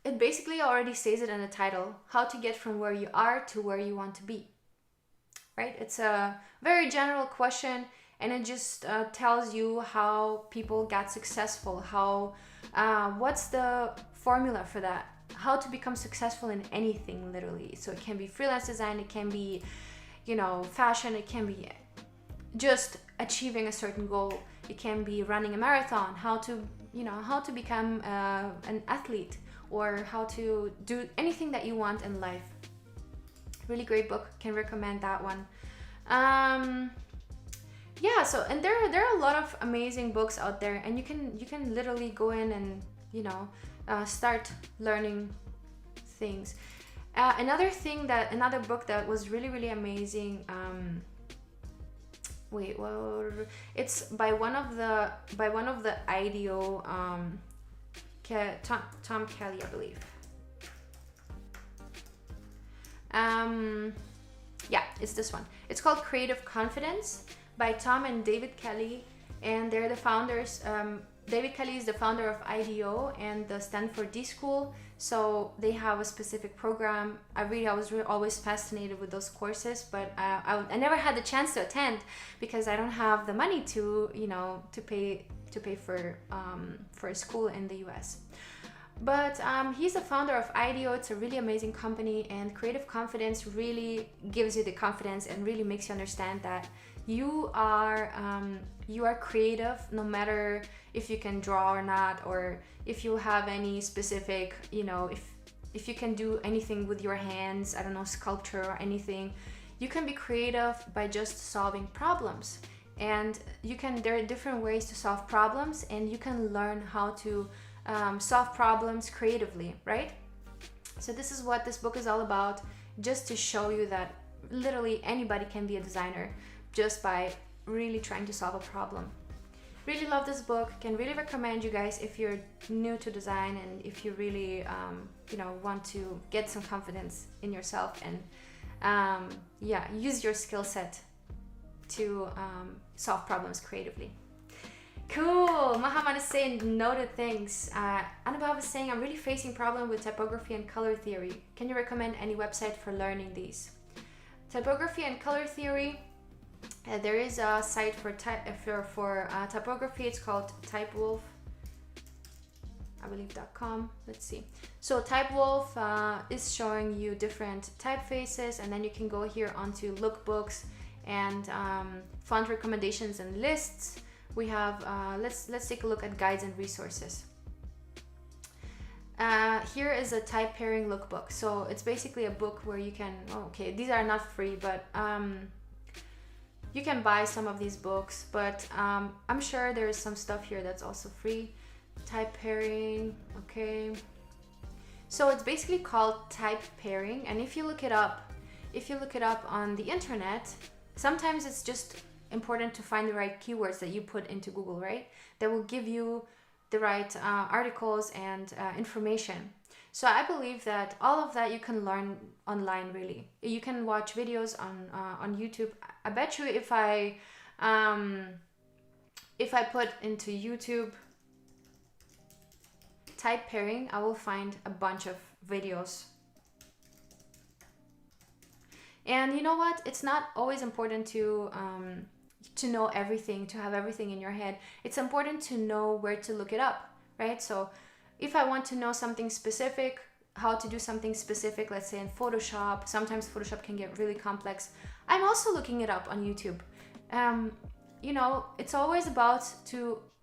it basically already says it in the title, how to get from where you are to where you want to be, right? It's a very general question, and it just tells you how people got successful, what's the formula for that, how to become successful in anything, literally. So it can be freelance design, it can be, you know, fashion, it can be just achieving a certain goal, it can be running a marathon, how to become an athlete, or how to do anything that you want in life. Really great book, can recommend that one. Yeah, so, and there are a lot of amazing books out there, and you can literally go in and, you know, start learning things. Another book that was really, really amazing, it's by one of the IDEO, Tom Kelly, I believe. Yeah, it's this one. It's called Creative Confidence by Tom and David Kelly, and they're the founders. David Kelly is the founder of IDEO and the Stanford D School, so they have a specific program. I was always fascinated with those courses, but I never had the chance to attend because I don't have the money to pay for a school in the US. But he's the founder of IDEO. It's a really amazing company, and Creative Confidence really gives you the confidence and really makes you understand that you are creative, no matter if you can draw or not, or if you have any specific, if you can do anything with your hands, I don't know, sculpture or anything. You can be creative by just solving problems, and there are different ways to solve problems, and you can learn how to solve problems creatively, right? So this is what this book is all about, just to show you that literally anybody can be a designer just by really trying to solve a problem. Really love this book, can really recommend you guys if you're new to design and if you really want to get some confidence in yourself and use your skill set to solve problems creatively. Cool. Muhammad is saying noted things. Anubhav is saying, I'm really facing problem with typography and color theory. Can you recommend any website for learning these? Typography and color theory. There is a site for typography. It's called TypeWolf, I believe .com. Let's see. So TypeWolf is showing you different typefaces, and then you can go here onto lookbooks and font recommendations and lists. We have let's take a look at guides and resources. Here is a type pairing lookbook. So it's basically a book where you can, these are not free, but you can buy some of these books, but I'm sure there is some stuff here that's also free. Type pairing, okay. So it's basically called type pairing, and if you look it up on the internet, sometimes it's just important to find the right keywords that you put into Google, right? That will give you the right articles and information. So I believe that all of that you can learn online. Really, you can watch videos on YouTube. I bet you if I put into YouTube type pairing, I will find a bunch of videos. And you know what? It's not always important to know everything, to have everything in your head. It's important to know where to look it up, right? So if I want to know something specific, how to do something specific, let's say in Photoshop, sometimes Photoshop can get really complex, I'm also looking it up on YouTube. It's always about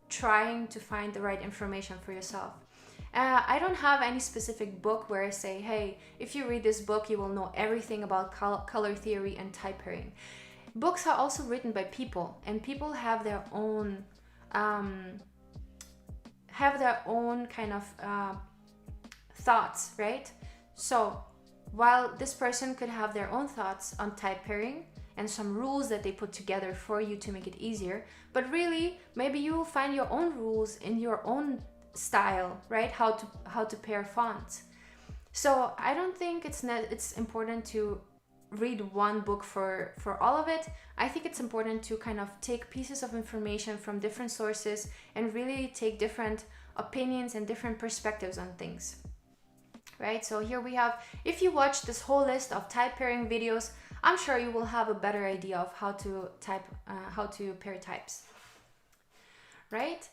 trying to find the right information for yourself. I don't have any specific book where I say, hey, if you read this book, you will know everything about color theory and type pairing. Books are also written by people, and people have their own kind of thoughts, right? So while this person could have their own thoughts on type pairing and some rules that they put together for you to make it easier, but really maybe you will find your own rules in your own style, right? How to pair fonts. So I don't think it's important to read one book for all of it. I think it's important to kind of take pieces of information from different sources and really take different opinions and different perspectives on things, right? So here we have, if you watch this whole list of type pairing videos, I'm sure you will have a better idea of how to pair types, right?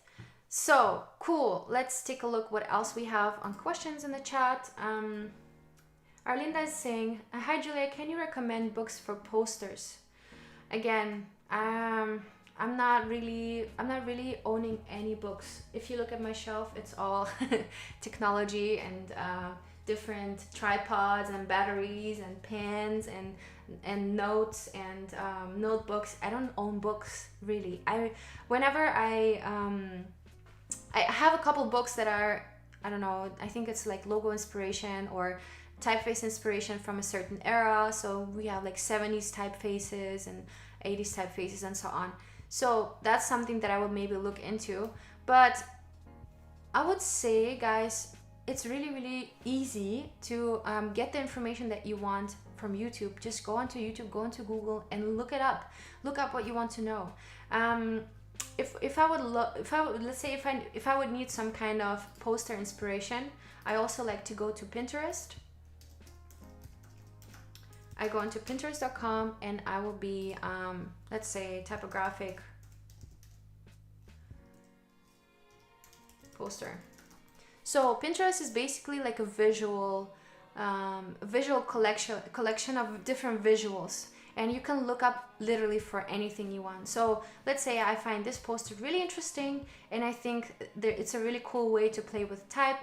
So cool. Let's take a look what else we have on questions in the chat. Arlinda is saying, hi Julia, can you recommend books for posters? Again, I'm not really owning any books. If you look at my shelf, it's all technology and different tripods and batteries and pens and notes and notebooks. I don't own books really. I have a couple books that are, I don't know, I think it's like logo inspiration or typeface inspiration from a certain era. So we have like 70s typefaces and 80s typefaces and so on. So that's something that I would maybe look into. But I would say, guys, it's really, really easy to get the information that you want from YouTube. Just go onto YouTube, go into Google and look it up. Look up what you want to know. If I would need some kind of poster inspiration, I also like to go to Pinterest. I go into Pinterest.com and I will be, let's say, typographic poster. So Pinterest is basically like a visual collection of different visuals, and you can look up literally for anything you want. So let's say I find this poster really interesting and I think it's a really cool way to play with type.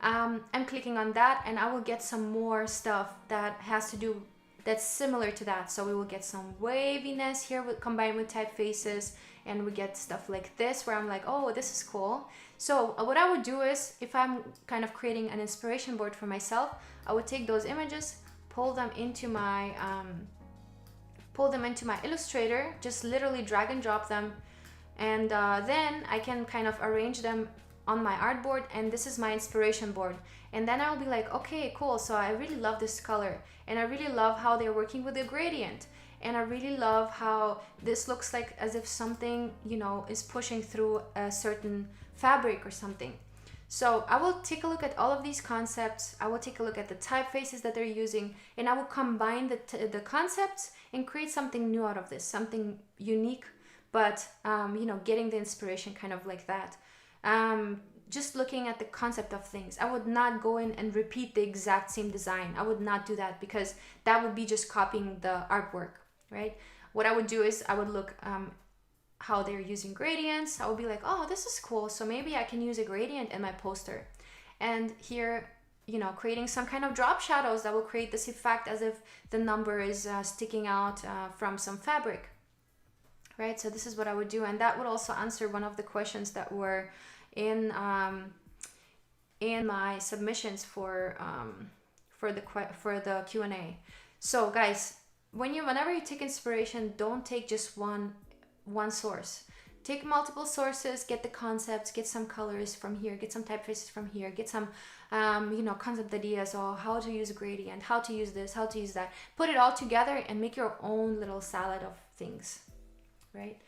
I'm clicking on that and I will get some more stuff that has to do that's similar to that. So we will get some waviness here combined with typefaces, and we get stuff like this where I'm like, oh, this is cool. So what I would do is, if I'm kind of creating an inspiration board for myself, I would take those images, pull them into my Illustrator, just literally drag and drop them, and then I can kind of arrange them on my artboard, and this is my inspiration board. And then I'll be like, okay, cool, so I really love this color, and I really love how they're working with the gradient, and I really love how this looks like as if something, you know, is pushing through a certain fabric or something. So I will take a look at all of these concepts. I will take a look at the typefaces that they're using, and I will combine the concepts and create something new out of this, something unique, but you know, getting the inspiration kind of like that. Just looking at the concept of things. I would not go in and repeat the exact same design. I would not do that, because that would be just copying the artwork, right? What I would do is I would look how they're using gradients. I would be like, oh, this is cool, so maybe I can use a gradient in my poster. And here, you know, creating some kind of drop shadows that will create this effect as if the number is sticking out from some fabric, right? So this is what I would do, and that would also answer one of the questions that were in my submissions for the Q&A. So guys, whenever you take inspiration, don't take just one source. Take multiple sources, get the concepts, get some colors from here, get some typefaces from here, get some you know, concept ideas, or how to use a gradient, how to use this, how to use that. Put it all together and make your own little salad of things, right?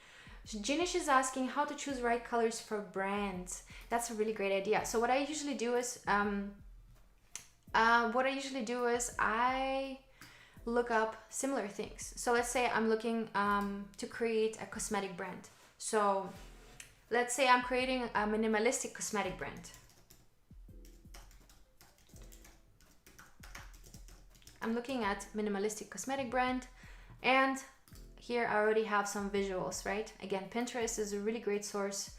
Jinish is asking how to choose right colors for brands. That's a really great idea. So what I usually do is I look up similar things. So let's say I'm looking to create a cosmetic brand. So let's say I'm creating a minimalistic cosmetic brand. I'm looking at minimalistic cosmetic brand, and here I already have some visuals, right? Again, Pinterest is a really great source.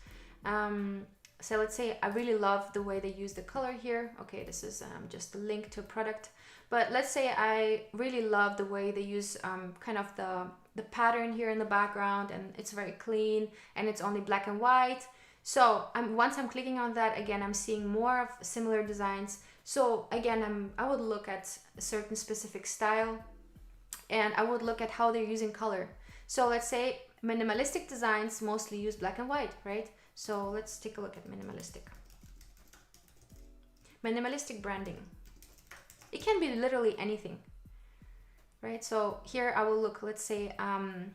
So let's say I really love the way they use the color here. Okay, this is just a link to a product. But let's say I really love the way they use kind of the pattern here in the background, and it's very clean, and it's only black and white. So once I'm clicking on that, again, I'm seeing more of similar designs. So again, I would look at a certain specific style, and I would look at how they're using color. So let's say minimalistic designs mostly use black and white, right? So let's take a look at minimalistic. Minimalistic branding. It can be literally anything, right? So here I will look, let's say, I'm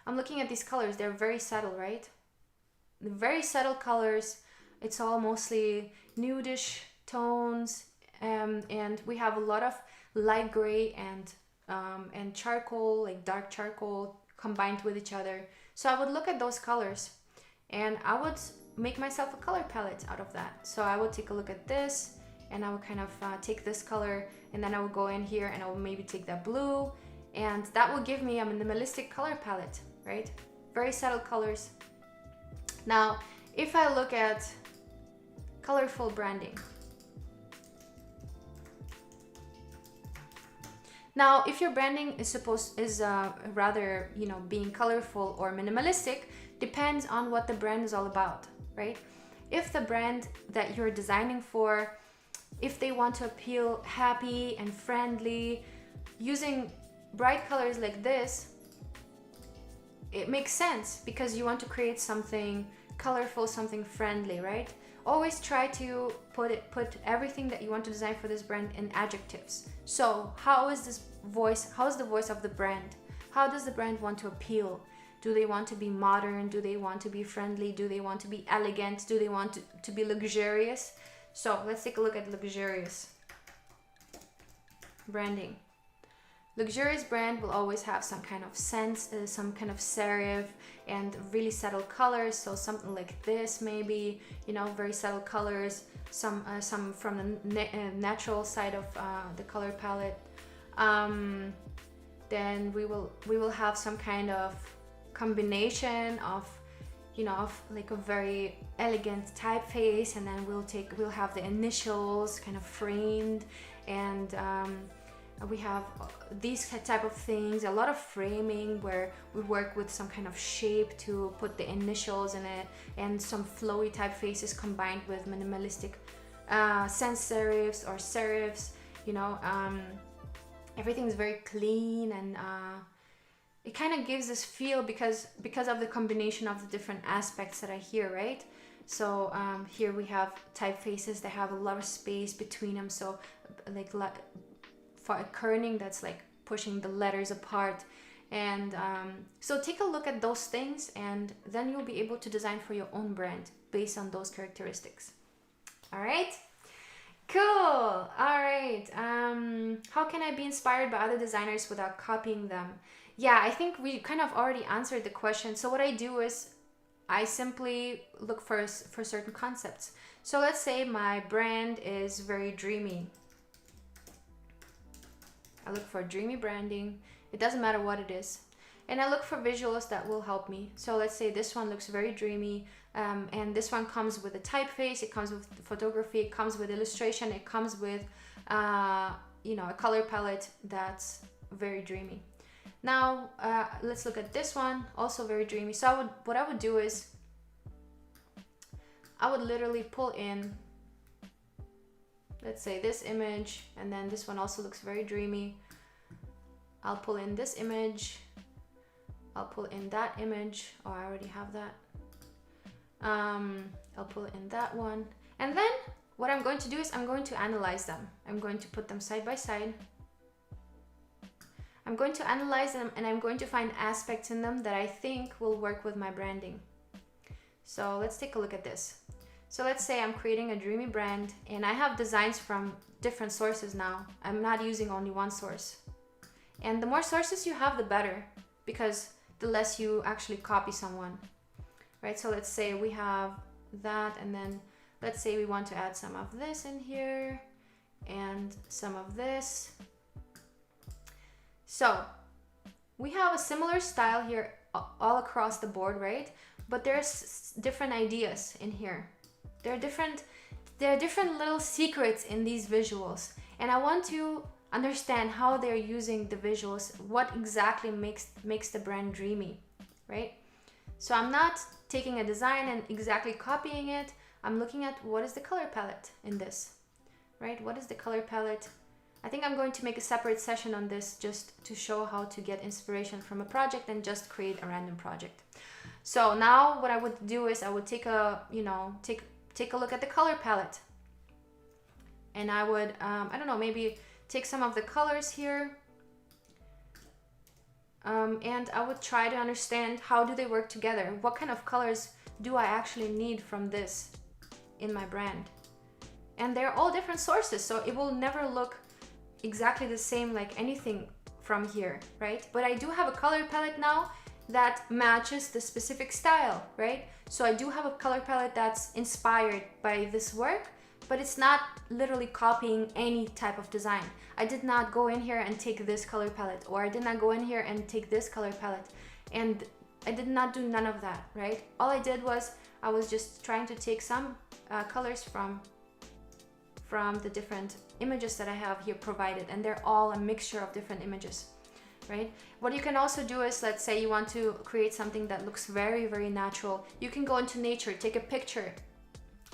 looking at these colors. They're very subtle, right? Very subtle colors. It's all mostly nudish tones, and we have a lot of light gray and charcoal, like dark charcoal, combined with each other. So I would look at those colors, and I would make myself a color palette out of that. So I would take a look at this, and I would kind of take this color, and then I would go in here and I will maybe take that blue, and that will give me a minimalistic color palette, right? Very subtle colors. Now, if I look at colorful branding. Now, if your branding is rather, you know, being colorful or minimalistic, depends on what the brand is all about, right? If the brand that you're designing for, if they want to appeal happy and friendly, using bright colors like this, it makes sense because you want to create something colorful, something friendly, right? Always try to put everything that you want to design for this brand in adjectives. So how is the voice of the brand? How does the brand want to appeal? Do they want to be modern? Do they want to be friendly? Do they want to be elegant? Do they want to be luxurious? So let's take a look at luxurious branding. Luxurious brand will always have some kind of sense, some kind of serif and really subtle colors. So something like this, maybe, you know, very subtle colors, some from the natural side of the color palette. Then we will have some kind of combination of, you know, of like a very elegant typeface, and then we'll have the initials kind of framed, and We have these type of things, a lot of framing where we work with some kind of shape to put the initials in it, and some flowy typefaces combined with minimalistic sans serifs or serifs, you know. Everything's very clean, and it kind of gives this feel because of the combination of the different aspects that I hear, right? So here we have typefaces that have a lot of space between them, so like for a kerning that's like pushing the letters apart. And so take a look at those things, and then you'll be able to design for your own brand based on those characteristics. All right, cool. All right, how can I be inspired by other designers without copying them? Yeah, I think we kind of already answered the question. So what I do is I simply look for certain concepts. So let's say my brand is very dreamy. I look for dreamy branding. It doesn't matter what it is. And I look for visuals that will help me. So let's say this one looks very dreamy, and this one comes with a typeface, it comes with photography, it comes with illustration, it comes with you know, a color palette that's very dreamy. Now let's look at this one, also very dreamy. So what I would do is I would literally pull in, let's say, this image, and then this one also looks very dreamy. I'll pull in this image, I'll pull in that image. Oh, I already have that. I'll pull in that one, and then what I'm going to do is I'm going to analyze them. I'm going to put them side by side. I'm going to analyze them, and I'm going to find aspects in them that I think will work with my branding. So let's take a look at this. So let's say I'm creating a dreamy brand, and I have designs from different sources now. I'm not using only one source. And the more sources you have, the better, because the less you actually copy someone, right? So let's say we have that, and then let's say we want to add some of this in here and some of this. So we have a similar style here all across the board, right? But there's different ideas in here. There are different little secrets in these visuals, and I want to understand how they're using the visuals, what exactly makes the brand dreamy, right? So I'm not taking a design and exactly copying it. I'm looking at what is the color palette in this, right? What is the color palette? I think I'm going to make a separate session on this just to show how to get inspiration from a project and just create a random project. So now what I would do is I would take a, you know, take a look at the color palette, and I would, I don't know, maybe take some of the colors here, and I would try to understand how do they work together. What kind of colors do I actually need from this in my brand? And they're all different sources, so it will never look exactly the same like anything from here, right? But I do have a color palette now that matches the specific style, right? So I do have a color palette that's inspired by this work, but it's not literally copying any type of design. I did not go in here and take this color palette, or I did not go in here and take this color palette, and I did not do none of that, right? All I did was I was just trying to take some colors from the different images that I have here provided, and they're all a mixture of different images, right? What you can also do is, let's say you want to create something that looks very, very natural. You can go into nature, take a picture.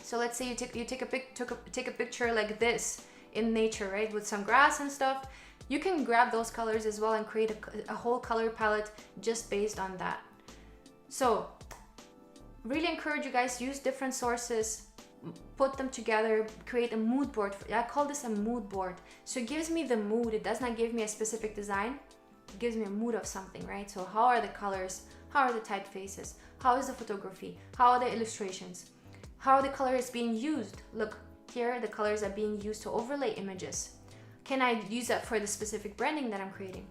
So let's say you take a picture like this in nature, right, with some grass and stuff. You can grab those colors as well and create a whole color palette just based on that. So really encourage you guys, use different sources, put them together, create a mood board. I call this a mood board. So it gives me the mood. It does not give me a specific design. It gives me a mood of something, right? So how are the colors? How are the typefaces? How is the photography? How are the illustrations? How are the colors being used? Look, here the colors are being used to overlay images. Can I use that for the specific branding that I'm creating,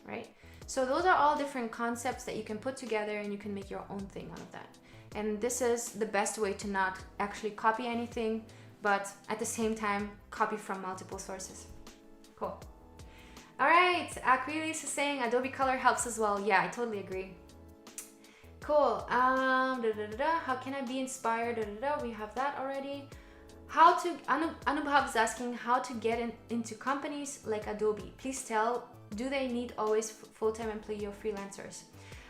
right? So those are all different concepts that you can put together, and you can make your own thing out of that. And this is the best way to not actually copy anything, but at the same time, copy from multiple sources. Cool. All right, Acrylis is saying Adobe Color helps as well. Yeah, I totally agree. Cool. How can I be inspired? We have that already. Anubhav is asking how to get into companies like Adobe. Please tell, do they need always full-time employee or freelancers?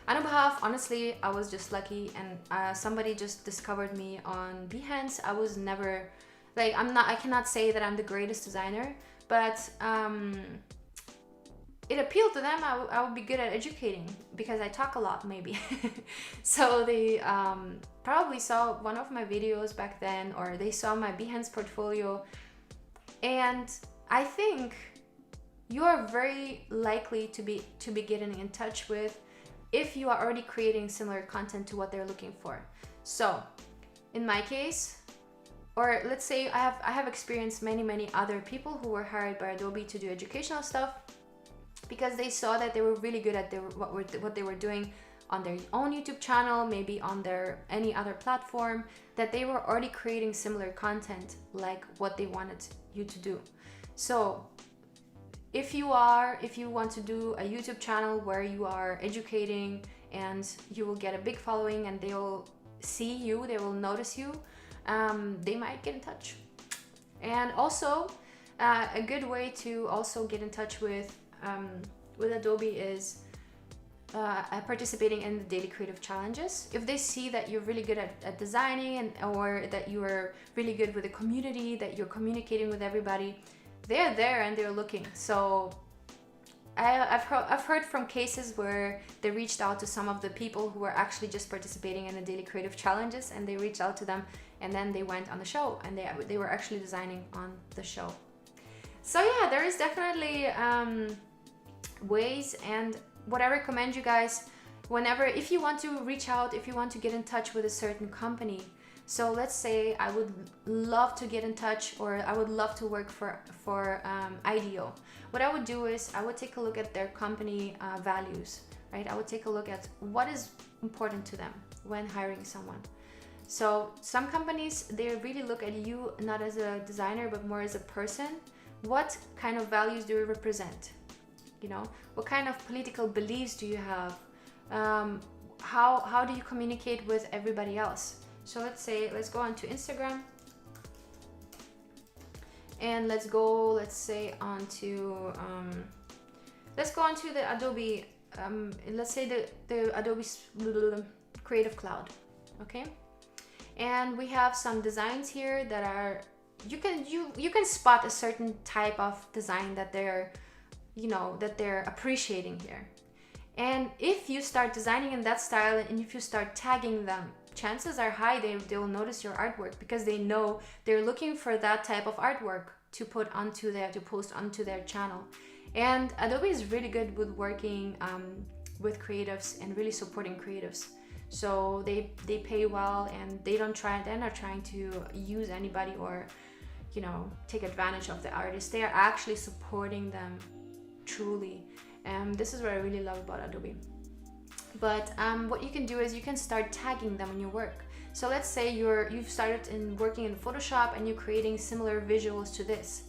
Anubhav, honestly, I was just lucky, and somebody just discovered me on Behance. I was never, like, I cannot say that I'm the greatest designer, but it appealed to them. I would be good at educating because I talk a lot, maybe. So they probably saw one of my videos back then, or they saw my Behance portfolio. And I think you are very likely to be getting in touch with if you are already creating similar content to what they're looking for. So in my case, or let's say I have experienced many other people who were hired by Adobe to do educational stuff, because they saw that they were really good at what they were doing on their own YouTube channel, maybe on their any other platform, that they were already creating similar content like what they wanted you to do. So if you want to do a YouTube channel where you are educating and you will get a big following and they will see you, they will notice you, they might get in touch. And also a good way to also get in touch with Adobe is participating in the daily creative challenges. If they see that you're really good at designing, or that you are really good with the community, that you're communicating with everybody, they're there and they're looking. So I've heard from cases where they reached out to some of the people who were actually just participating in the daily creative challenges, and they reached out to them, and then they went on the show, and they were actually designing on the show. So yeah, there is definitely ways. And what I recommend you guys, if you want to reach out, if you want to get in touch with a certain company, so let's say I would love to get in touch, or I would love to work for IDEO. What I would do is I would take a look at their company values, right? I would take a look at what is important to them when hiring someone. So some companies, they really look at you not as a designer, but more as a person. What kind of values do you represent? You know, what kind of political beliefs do you have? How do you communicate with everybody else? So let's go onto Instagram, and let's go onto the Adobe, let's say the Adobe Creative Cloud, okay? And we have some designs here that are, you can spot a certain type of design that they're appreciating here. And if you start designing in that style, and if you start tagging them, chances are high they will notice your artwork, because they know they're looking for that type of artwork to post onto their channel. And Adobe is really good with working with creatives and really supporting creatives. So they pay well, and they're not trying to use anybody or take advantage of the artists. They are actually supporting them truly. This is what I really love about Adobe. But what you can do is you can start tagging them in your work. So let's say you've started working in Photoshop, and you're creating similar visuals to this,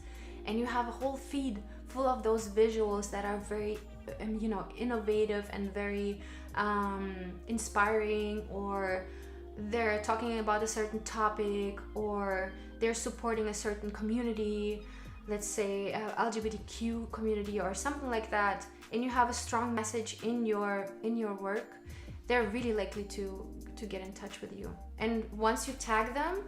and you have a whole feed full of those visuals that are very innovative and very inspiring, or they're talking about a certain topic, or they're supporting a certain community, let's say LGBTQ community or something like that, and you have a strong message in your work, they're really likely to get in touch with you. And once you tag them,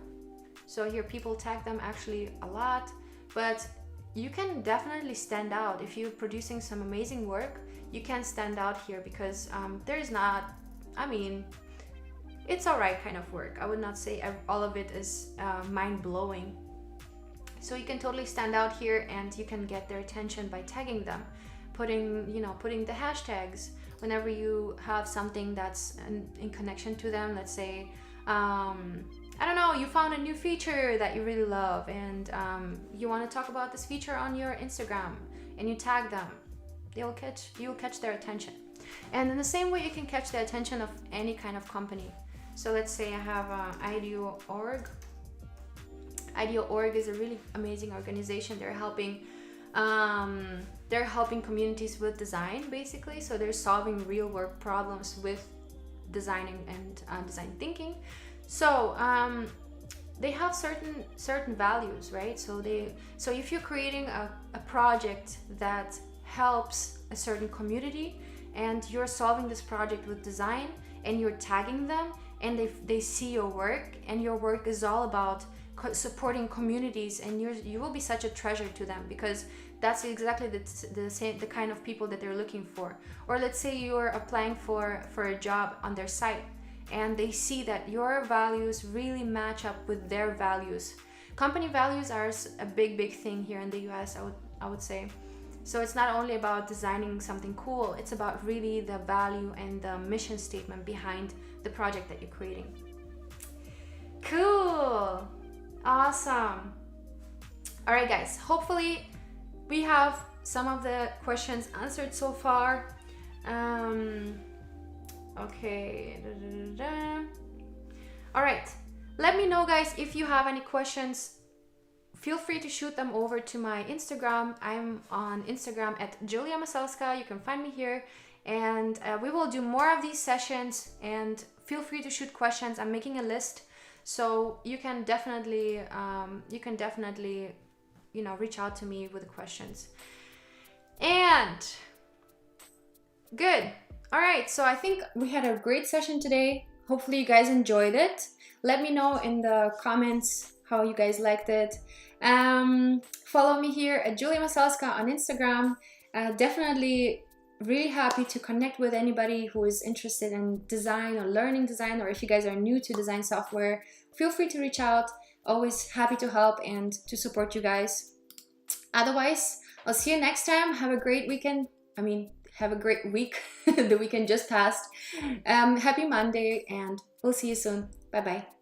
so here people tag them actually a lot, but you can definitely stand out. If you're producing some amazing work, you can stand out here, because it's alright kind of work. I would not say all of it is mind-blowing. So you can totally stand out here, and you can get their attention by tagging them, putting the hashtags whenever you have something that's in connection to them. Let's say, I don't know, you found a new feature that you really love, and you want to talk about this feature on your Instagram, and you tag them. You'll catch their attention. And in the same way, you can catch the attention of any kind of company. So let's say I have IDEO.org. IDEO.org is a really amazing organization. They're helping communities with design, basically. So they're solving real world problems with designing and design thinking. So they have certain values, right? So if you're creating a project that helps a certain community, and you're solving this project with design, and you're tagging them, and they see your work, and your work is all about supporting communities, and you will be such a treasure to them, because that's exactly the kind of people that they're looking for. Or let's say you're applying for a job on their site, and they see that your values really match up with their values. Company values are a big thing here in the US, I would say. So it's not only about designing something cool, it's about really the value and the mission statement behind the project that you're creating. Cool. Awesome. All right, guys, hopefully we have some of the questions answered so far. Okay. All right, let me know, guys, if you have any questions. Feel free to shoot them over to my Instagram. I'm on Instagram at Julia Maselska. You can find me here, and we will do more of these sessions, and feel free to shoot questions. I'm making a list, so you can definitely reach out to me with the questions. And good. All right, so I think we had a great session today. Hopefully you guys enjoyed it. Let me know in the comments how you guys liked it. Follow me here at Julia Maselska on Instagram. Definitely really happy to connect with anybody who is interested in design or learning design, or if you guys are new to design software, feel free to reach out. Always happy to help and to support you guys. Otherwise, I'll see you next time. Have a great weekend. Have a great week. The weekend just passed. Happy Monday, and we'll see you soon. Bye-bye.